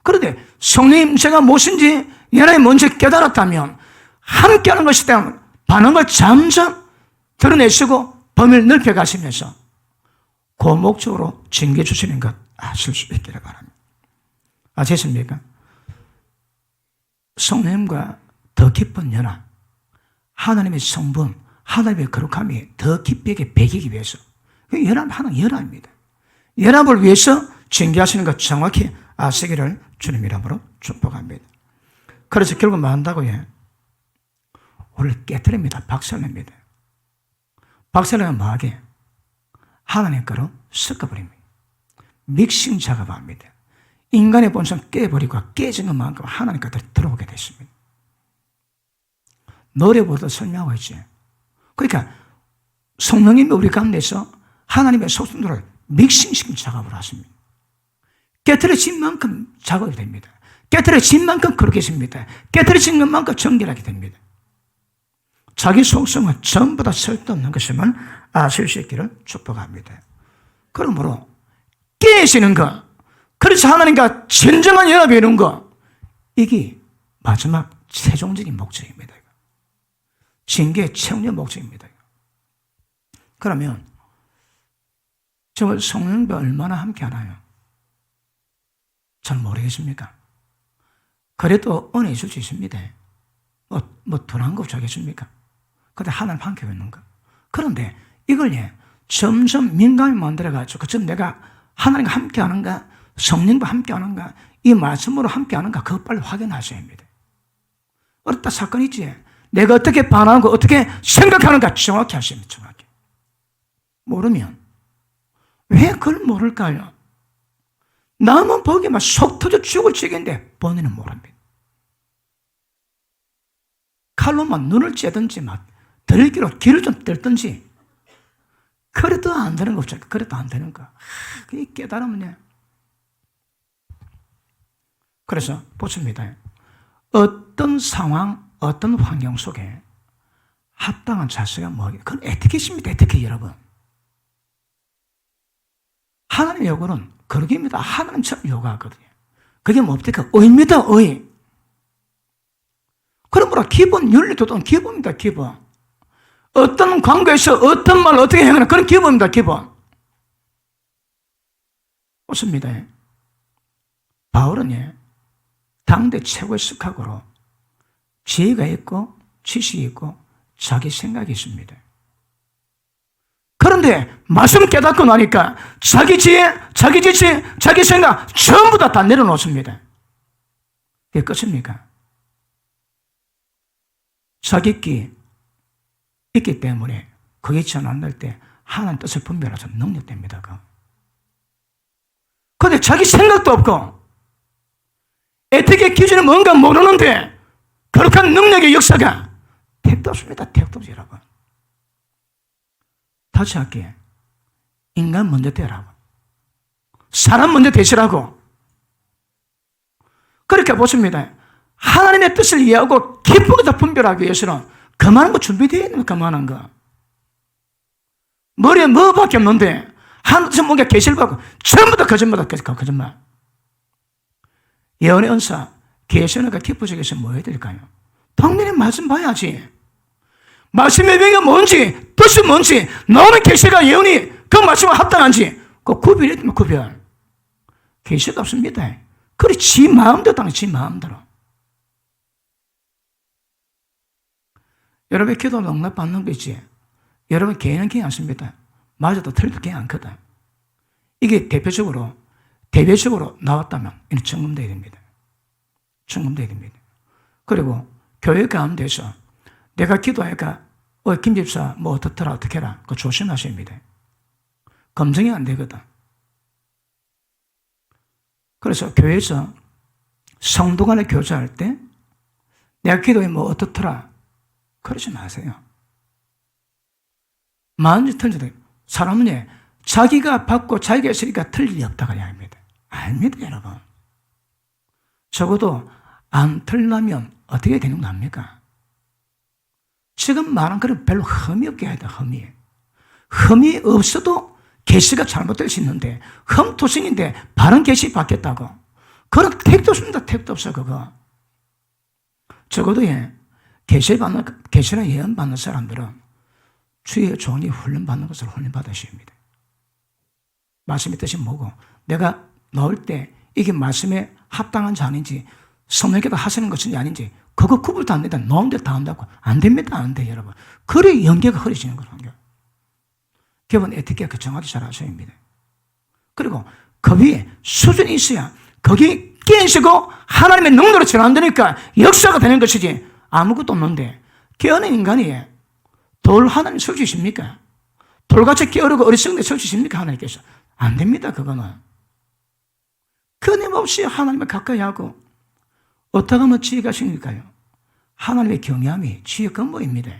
그런데 성령의 제가 무엇인지 연합이 뭔지 깨달았다면 함께하는 것이 때문에 반응을 점점 드러내시고 범위를 넓혀가시면서 그 목적으로 징계 주시는 것 아실 수 있기를 바랍니다. 아시겠습니까? 성령과 더 깊은 연합, 하나님의 성분, 하나님의 거룩함이 더 깊게 배기기 위해서 하나는 연합입니다. 연합을 위해서 징계하시는 것 정확히 아시기를 주님 이름으로 축복합니다. 그래서 결국 뭐 한다고요? 우리를 깨뜨립니다. 박살냅니다. 박살내면 뭐하게? 하나님 거로 섞어버립니다. 믹싱 작업합니다. 인간의 본성 깨버리고 깨진 것만큼 하나님 것들이 들어오게 됐습니다. 노래보다 설명하고 있지. 그러니까 성령님이 우리 가운데서 하나님의 속성들을 믹싱시킨 작업을 하십니다. 깨트려진 만큼 작업이 됩니다. 깨트려진 만큼 그렇게 됩니다. 깨트려진 것만큼 정결하게 됩니다. 자기 속성은 전부 다 쓸데없는 것임을 아실 수 있기를 축복합니다. 그러므로 깨지는 것, 그래서 하나님과 진정한 연합이 이룬 것, 이게 마지막 최종적인 목적입니다. 징계의 최종적 목적입니다. 그러면 저 성령과 얼마나 함께 하나요? 잘 모르겠습니까? 그래도 은혜 있을 수 있습니다. 뭐 덜한 거 없겠습니까? 근데 하나님 함께 있는가? 그런데 이걸 점점 민감히 만들어가지고 좀 내가 하나님과 함께 하는가, 성령과 함께 하는가, 이 말씀으로 함께 하는가, 그거 빨리 확인하셔야 합니다. 어렵다 사건 있지? 내가 어떻게 반응하고 어떻게 생각하는가 정확히 하십니다. 정확히. 모르면 왜 그걸 모를까요? 남은 보기만 속 터져 죽을 지경인데 본인은 모릅니다. 칼로만 눈을 째든지 막 들기로 길을 좀 뜰든지 그래도 안 되는 거 없죠. 그래도 안 되는 거. 그게 깨달으면 그래서 보십니다. 어떤 상황, 어떤 환경 속에 합당한 자세가 뭐예요? 그건 에티켓입니다. 에티켓 여러분. 하나님의 요구는 그러기입니다. 하나님처럼 요구하거든요. 그게 뭡니까? 의입니다. 의. 그러므로 기본 윤리도는 기본입니다. 기본. 어떤 관계에서 어떤 말을 어떻게 행하는 그런 기본입니다. 기본. 좋습니다. 바울은 당대 최고의 스카고로 지혜가 있고 지식이 있고 자기 생각이 있습니다. 그런데 말씀 깨닫고 나니까 자기 지혜, 자기 지식, 자기 생각 전부 다 내려놓습니다. 그게 끝입니까? 자기끼 있기 때문에 그게 전 안 될 때 하나님 뜻을 분별해서 능력됩니다. 그런데 자기 생각도 없고 에틱의 기준이 뭔가 모르는데 거룩한 능력의 역사가 택도 없습니다. 택도 없어요, 여러분. 다시 할게. 인간 먼저 되라고. 사람 먼저 되시라고. 그렇게 보십니다. 하나님의 뜻을 이해하고 기쁘게 다 분별하기 위해서는 그만한 거 준비되어 있는 거, 그만한 거. 머리에 뭐밖에 없는데 하나님께서 뭔가 계시를 받고 전부 다 거짓말. 예언의 은사, 계시가 기쁘시기 위해서 뭐 해야 될까요? 당연히 말씀 봐야지. 말씀의 의미가 뭔지, 뜻이 뭔지, 나오는 계시가 예언이 그 말씀과 합당한지 그 구별이 있으면 구별. 계시가 없습니다. 그래 지 마음대로 당해, 지 마음대로. 여러분의 기도는 응답받는 거지. 여러분 개인은 그냥 않습니다. 맞아도 틀리도 그냥 않거든. 이게 대표적으로 나왔다면 이는 점검되어야 됩니다. 점검되어야 됩니다. 그리고 교회 가운데서 내가 기도하니까 김 집사 뭐 어떻더라 어떻게 해라 그거 조심하셔야 합니다. 검증이 안 되거든. 그래서 교회에서 성도 간에 교제할 때 내가 기도해 뭐 어떻더라 그러지 마세요. 마음이 틀리다. 사람은 자기가 받고 자기가 있으니까 틀릴 리 없다고 해야 합니다. 아닙니다, 여러분. 적어도 안 틀리면 어떻게 되는 거 압니까? 지금 말한 그런 별로 흠이 없게 해야 돼, 흠이. 흠이 없어도 계시가 잘못될 수 있는데 흠투성인데 바른 계시 받겠다고. 그런 택도 없습니다. 택도 없어, 그거. 적어도 계시나 예언 받는 사람들은 주의 종이 훈련 받는 것을 훈련 받으셔야 합니다. 말씀의 뜻이 뭐고 내가 나올 때 이게 말씀에 합당한 자인지 성령께서 하시는 것인지 아닌지 그거 구분도 안 된다. 나온 데 다 한다고. 안 됩니다. 안 돼, 여러분. 그래 연계가 흐려지는 거예요. 기본 에티켓 정확히 잘 하셔야 합니다. 그리고 그 위에 수준이 있어야 거기 깨시고 하나님의 능력으로 전환되니까 역사가 되는 것이지 아무것도 없는데 깨어있는 인간이 돌 하나님 설주십니까? 돌같이 깨어르고 어리석은데 설주십니까? 하나님께서. 안 됩니다. 그거는. 끊임없이 하나님을 가까이 하고 어떻게 하면 지혜가 생길까요? 하나님의 경외함이 지혜의 근본입니다.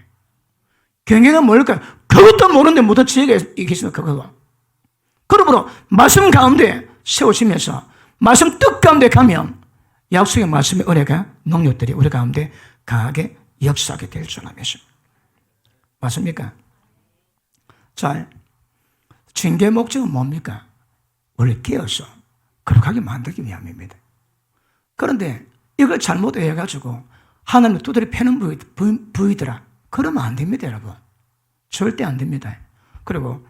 경외가 뭘까요? 그것도 모르는데 무슨 지혜가 있겠습니까? 그거. 그러므로 말씀 가운데 세우시면서 말씀 뜻 가운데 가면 약속의 말씀의 은혜가 능력들이 우리 가운데 강하게 역사하게 될 줄 믿습니다. 맞습니까? 자, 징계의 목적은 뭡니까? 원래 깨어서 거룩하게 만들기 위함입니다. 그런데 이걸 잘못해가지고 하나님의 두드려 패는 부위더라. 그러면 안 됩니다, 여러분. 절대 안 됩니다. 그리고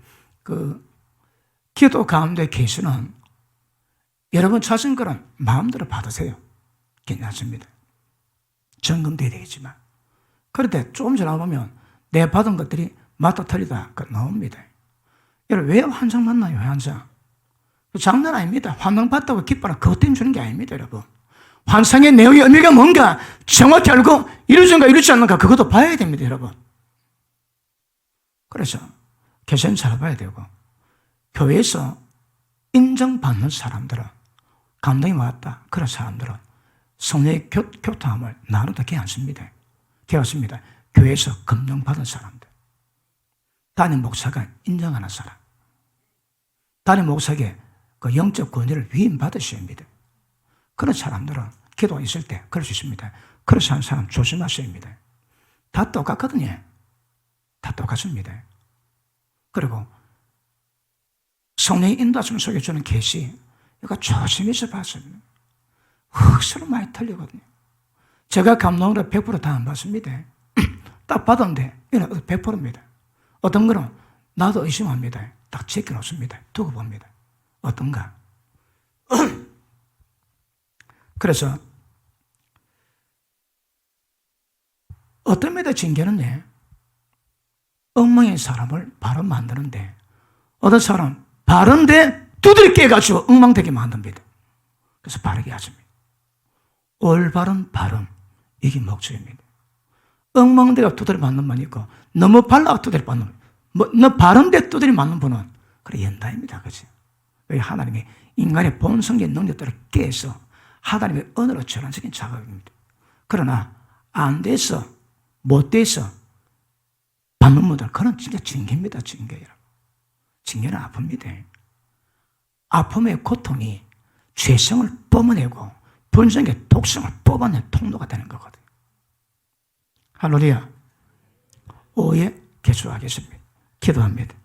기도 가운데 계시는 여러분 찾은 거는 마음대로 받으세요. 괜찮습니다. 점검돼야 되겠지만. 그런데 조금 지나보면 내가 받은 것들이 맞다 틀리다 나옵니다. 여러분 왜 환상 만나요? 환상. 장난 아닙니다. 환상 받다고 기뻐라 그것 때문에 주는 게 아닙니다, 여러분. 환상의 내용의 의미가 뭔가 정확히 알고 이루어진가 이루지 않는가 그것도 봐야 됩니다, 여러분. 그래서 교회는 잘 봐야 되고, 교회에서 인정받는 사람들은, 감동이 왔다 그런 사람들은 성령의 교통함을 나눠도 괜찮습니다. 괜찮습니다. 교회에서 검증받은 사람들, 담임 목사가 인정하는 사람, 담임 목사에게 그 영적 권위를 위임받으셔야 합니다. 그런 사람들은 기도가 있을 때 그럴 수 있습니다. 그렇지 않은 사람 조심하셔야 합니다. 다 똑같거든요. 다 똑같습니다. 그리고 성령의 인도하심 속에 주는 계시, 이거 조심해서 봤습니다. 흑수로 많이 틀리거든요. 제가 감동으로 100% 다 안 받습니다. 딱 받았는데 이건 100%입니다. 어떤 거는 나도 의심합니다. 딱 제껴놓습니다. 두고 봅니다. 어떤가? 그래서 어떤 메다 징계는요, 엉망인 사람을 바로 만드는데, 어떤 사람 바른데 두드려 깨가지고 엉망되게 만듭니다. 그래서 바르게 하십니다. 올바른 발음, 이게 목적입니다. 엉망대가 두드려 맞는 분 있고, 너무 발라 두드려 맞는 분, 너 바른데 두드려 맞는 분은 그래 연다입니다. 그치? 왜 하나님이 인간의 본성의 능력들을 깨서 하나님의 언어로 전환적인 작업입니다. 그러나 안 돼서 못 돼서 받는 분들, 그건 진짜 징계입니다. 징계예요. 징계는 아픕니다. 아픔의 고통이 죄성을 뿜어내고 본성의 독성을 뽑아낸 통로가 되는 거거든요. 할렐루야. 오후에 개수하겠습니다. 기도합니다.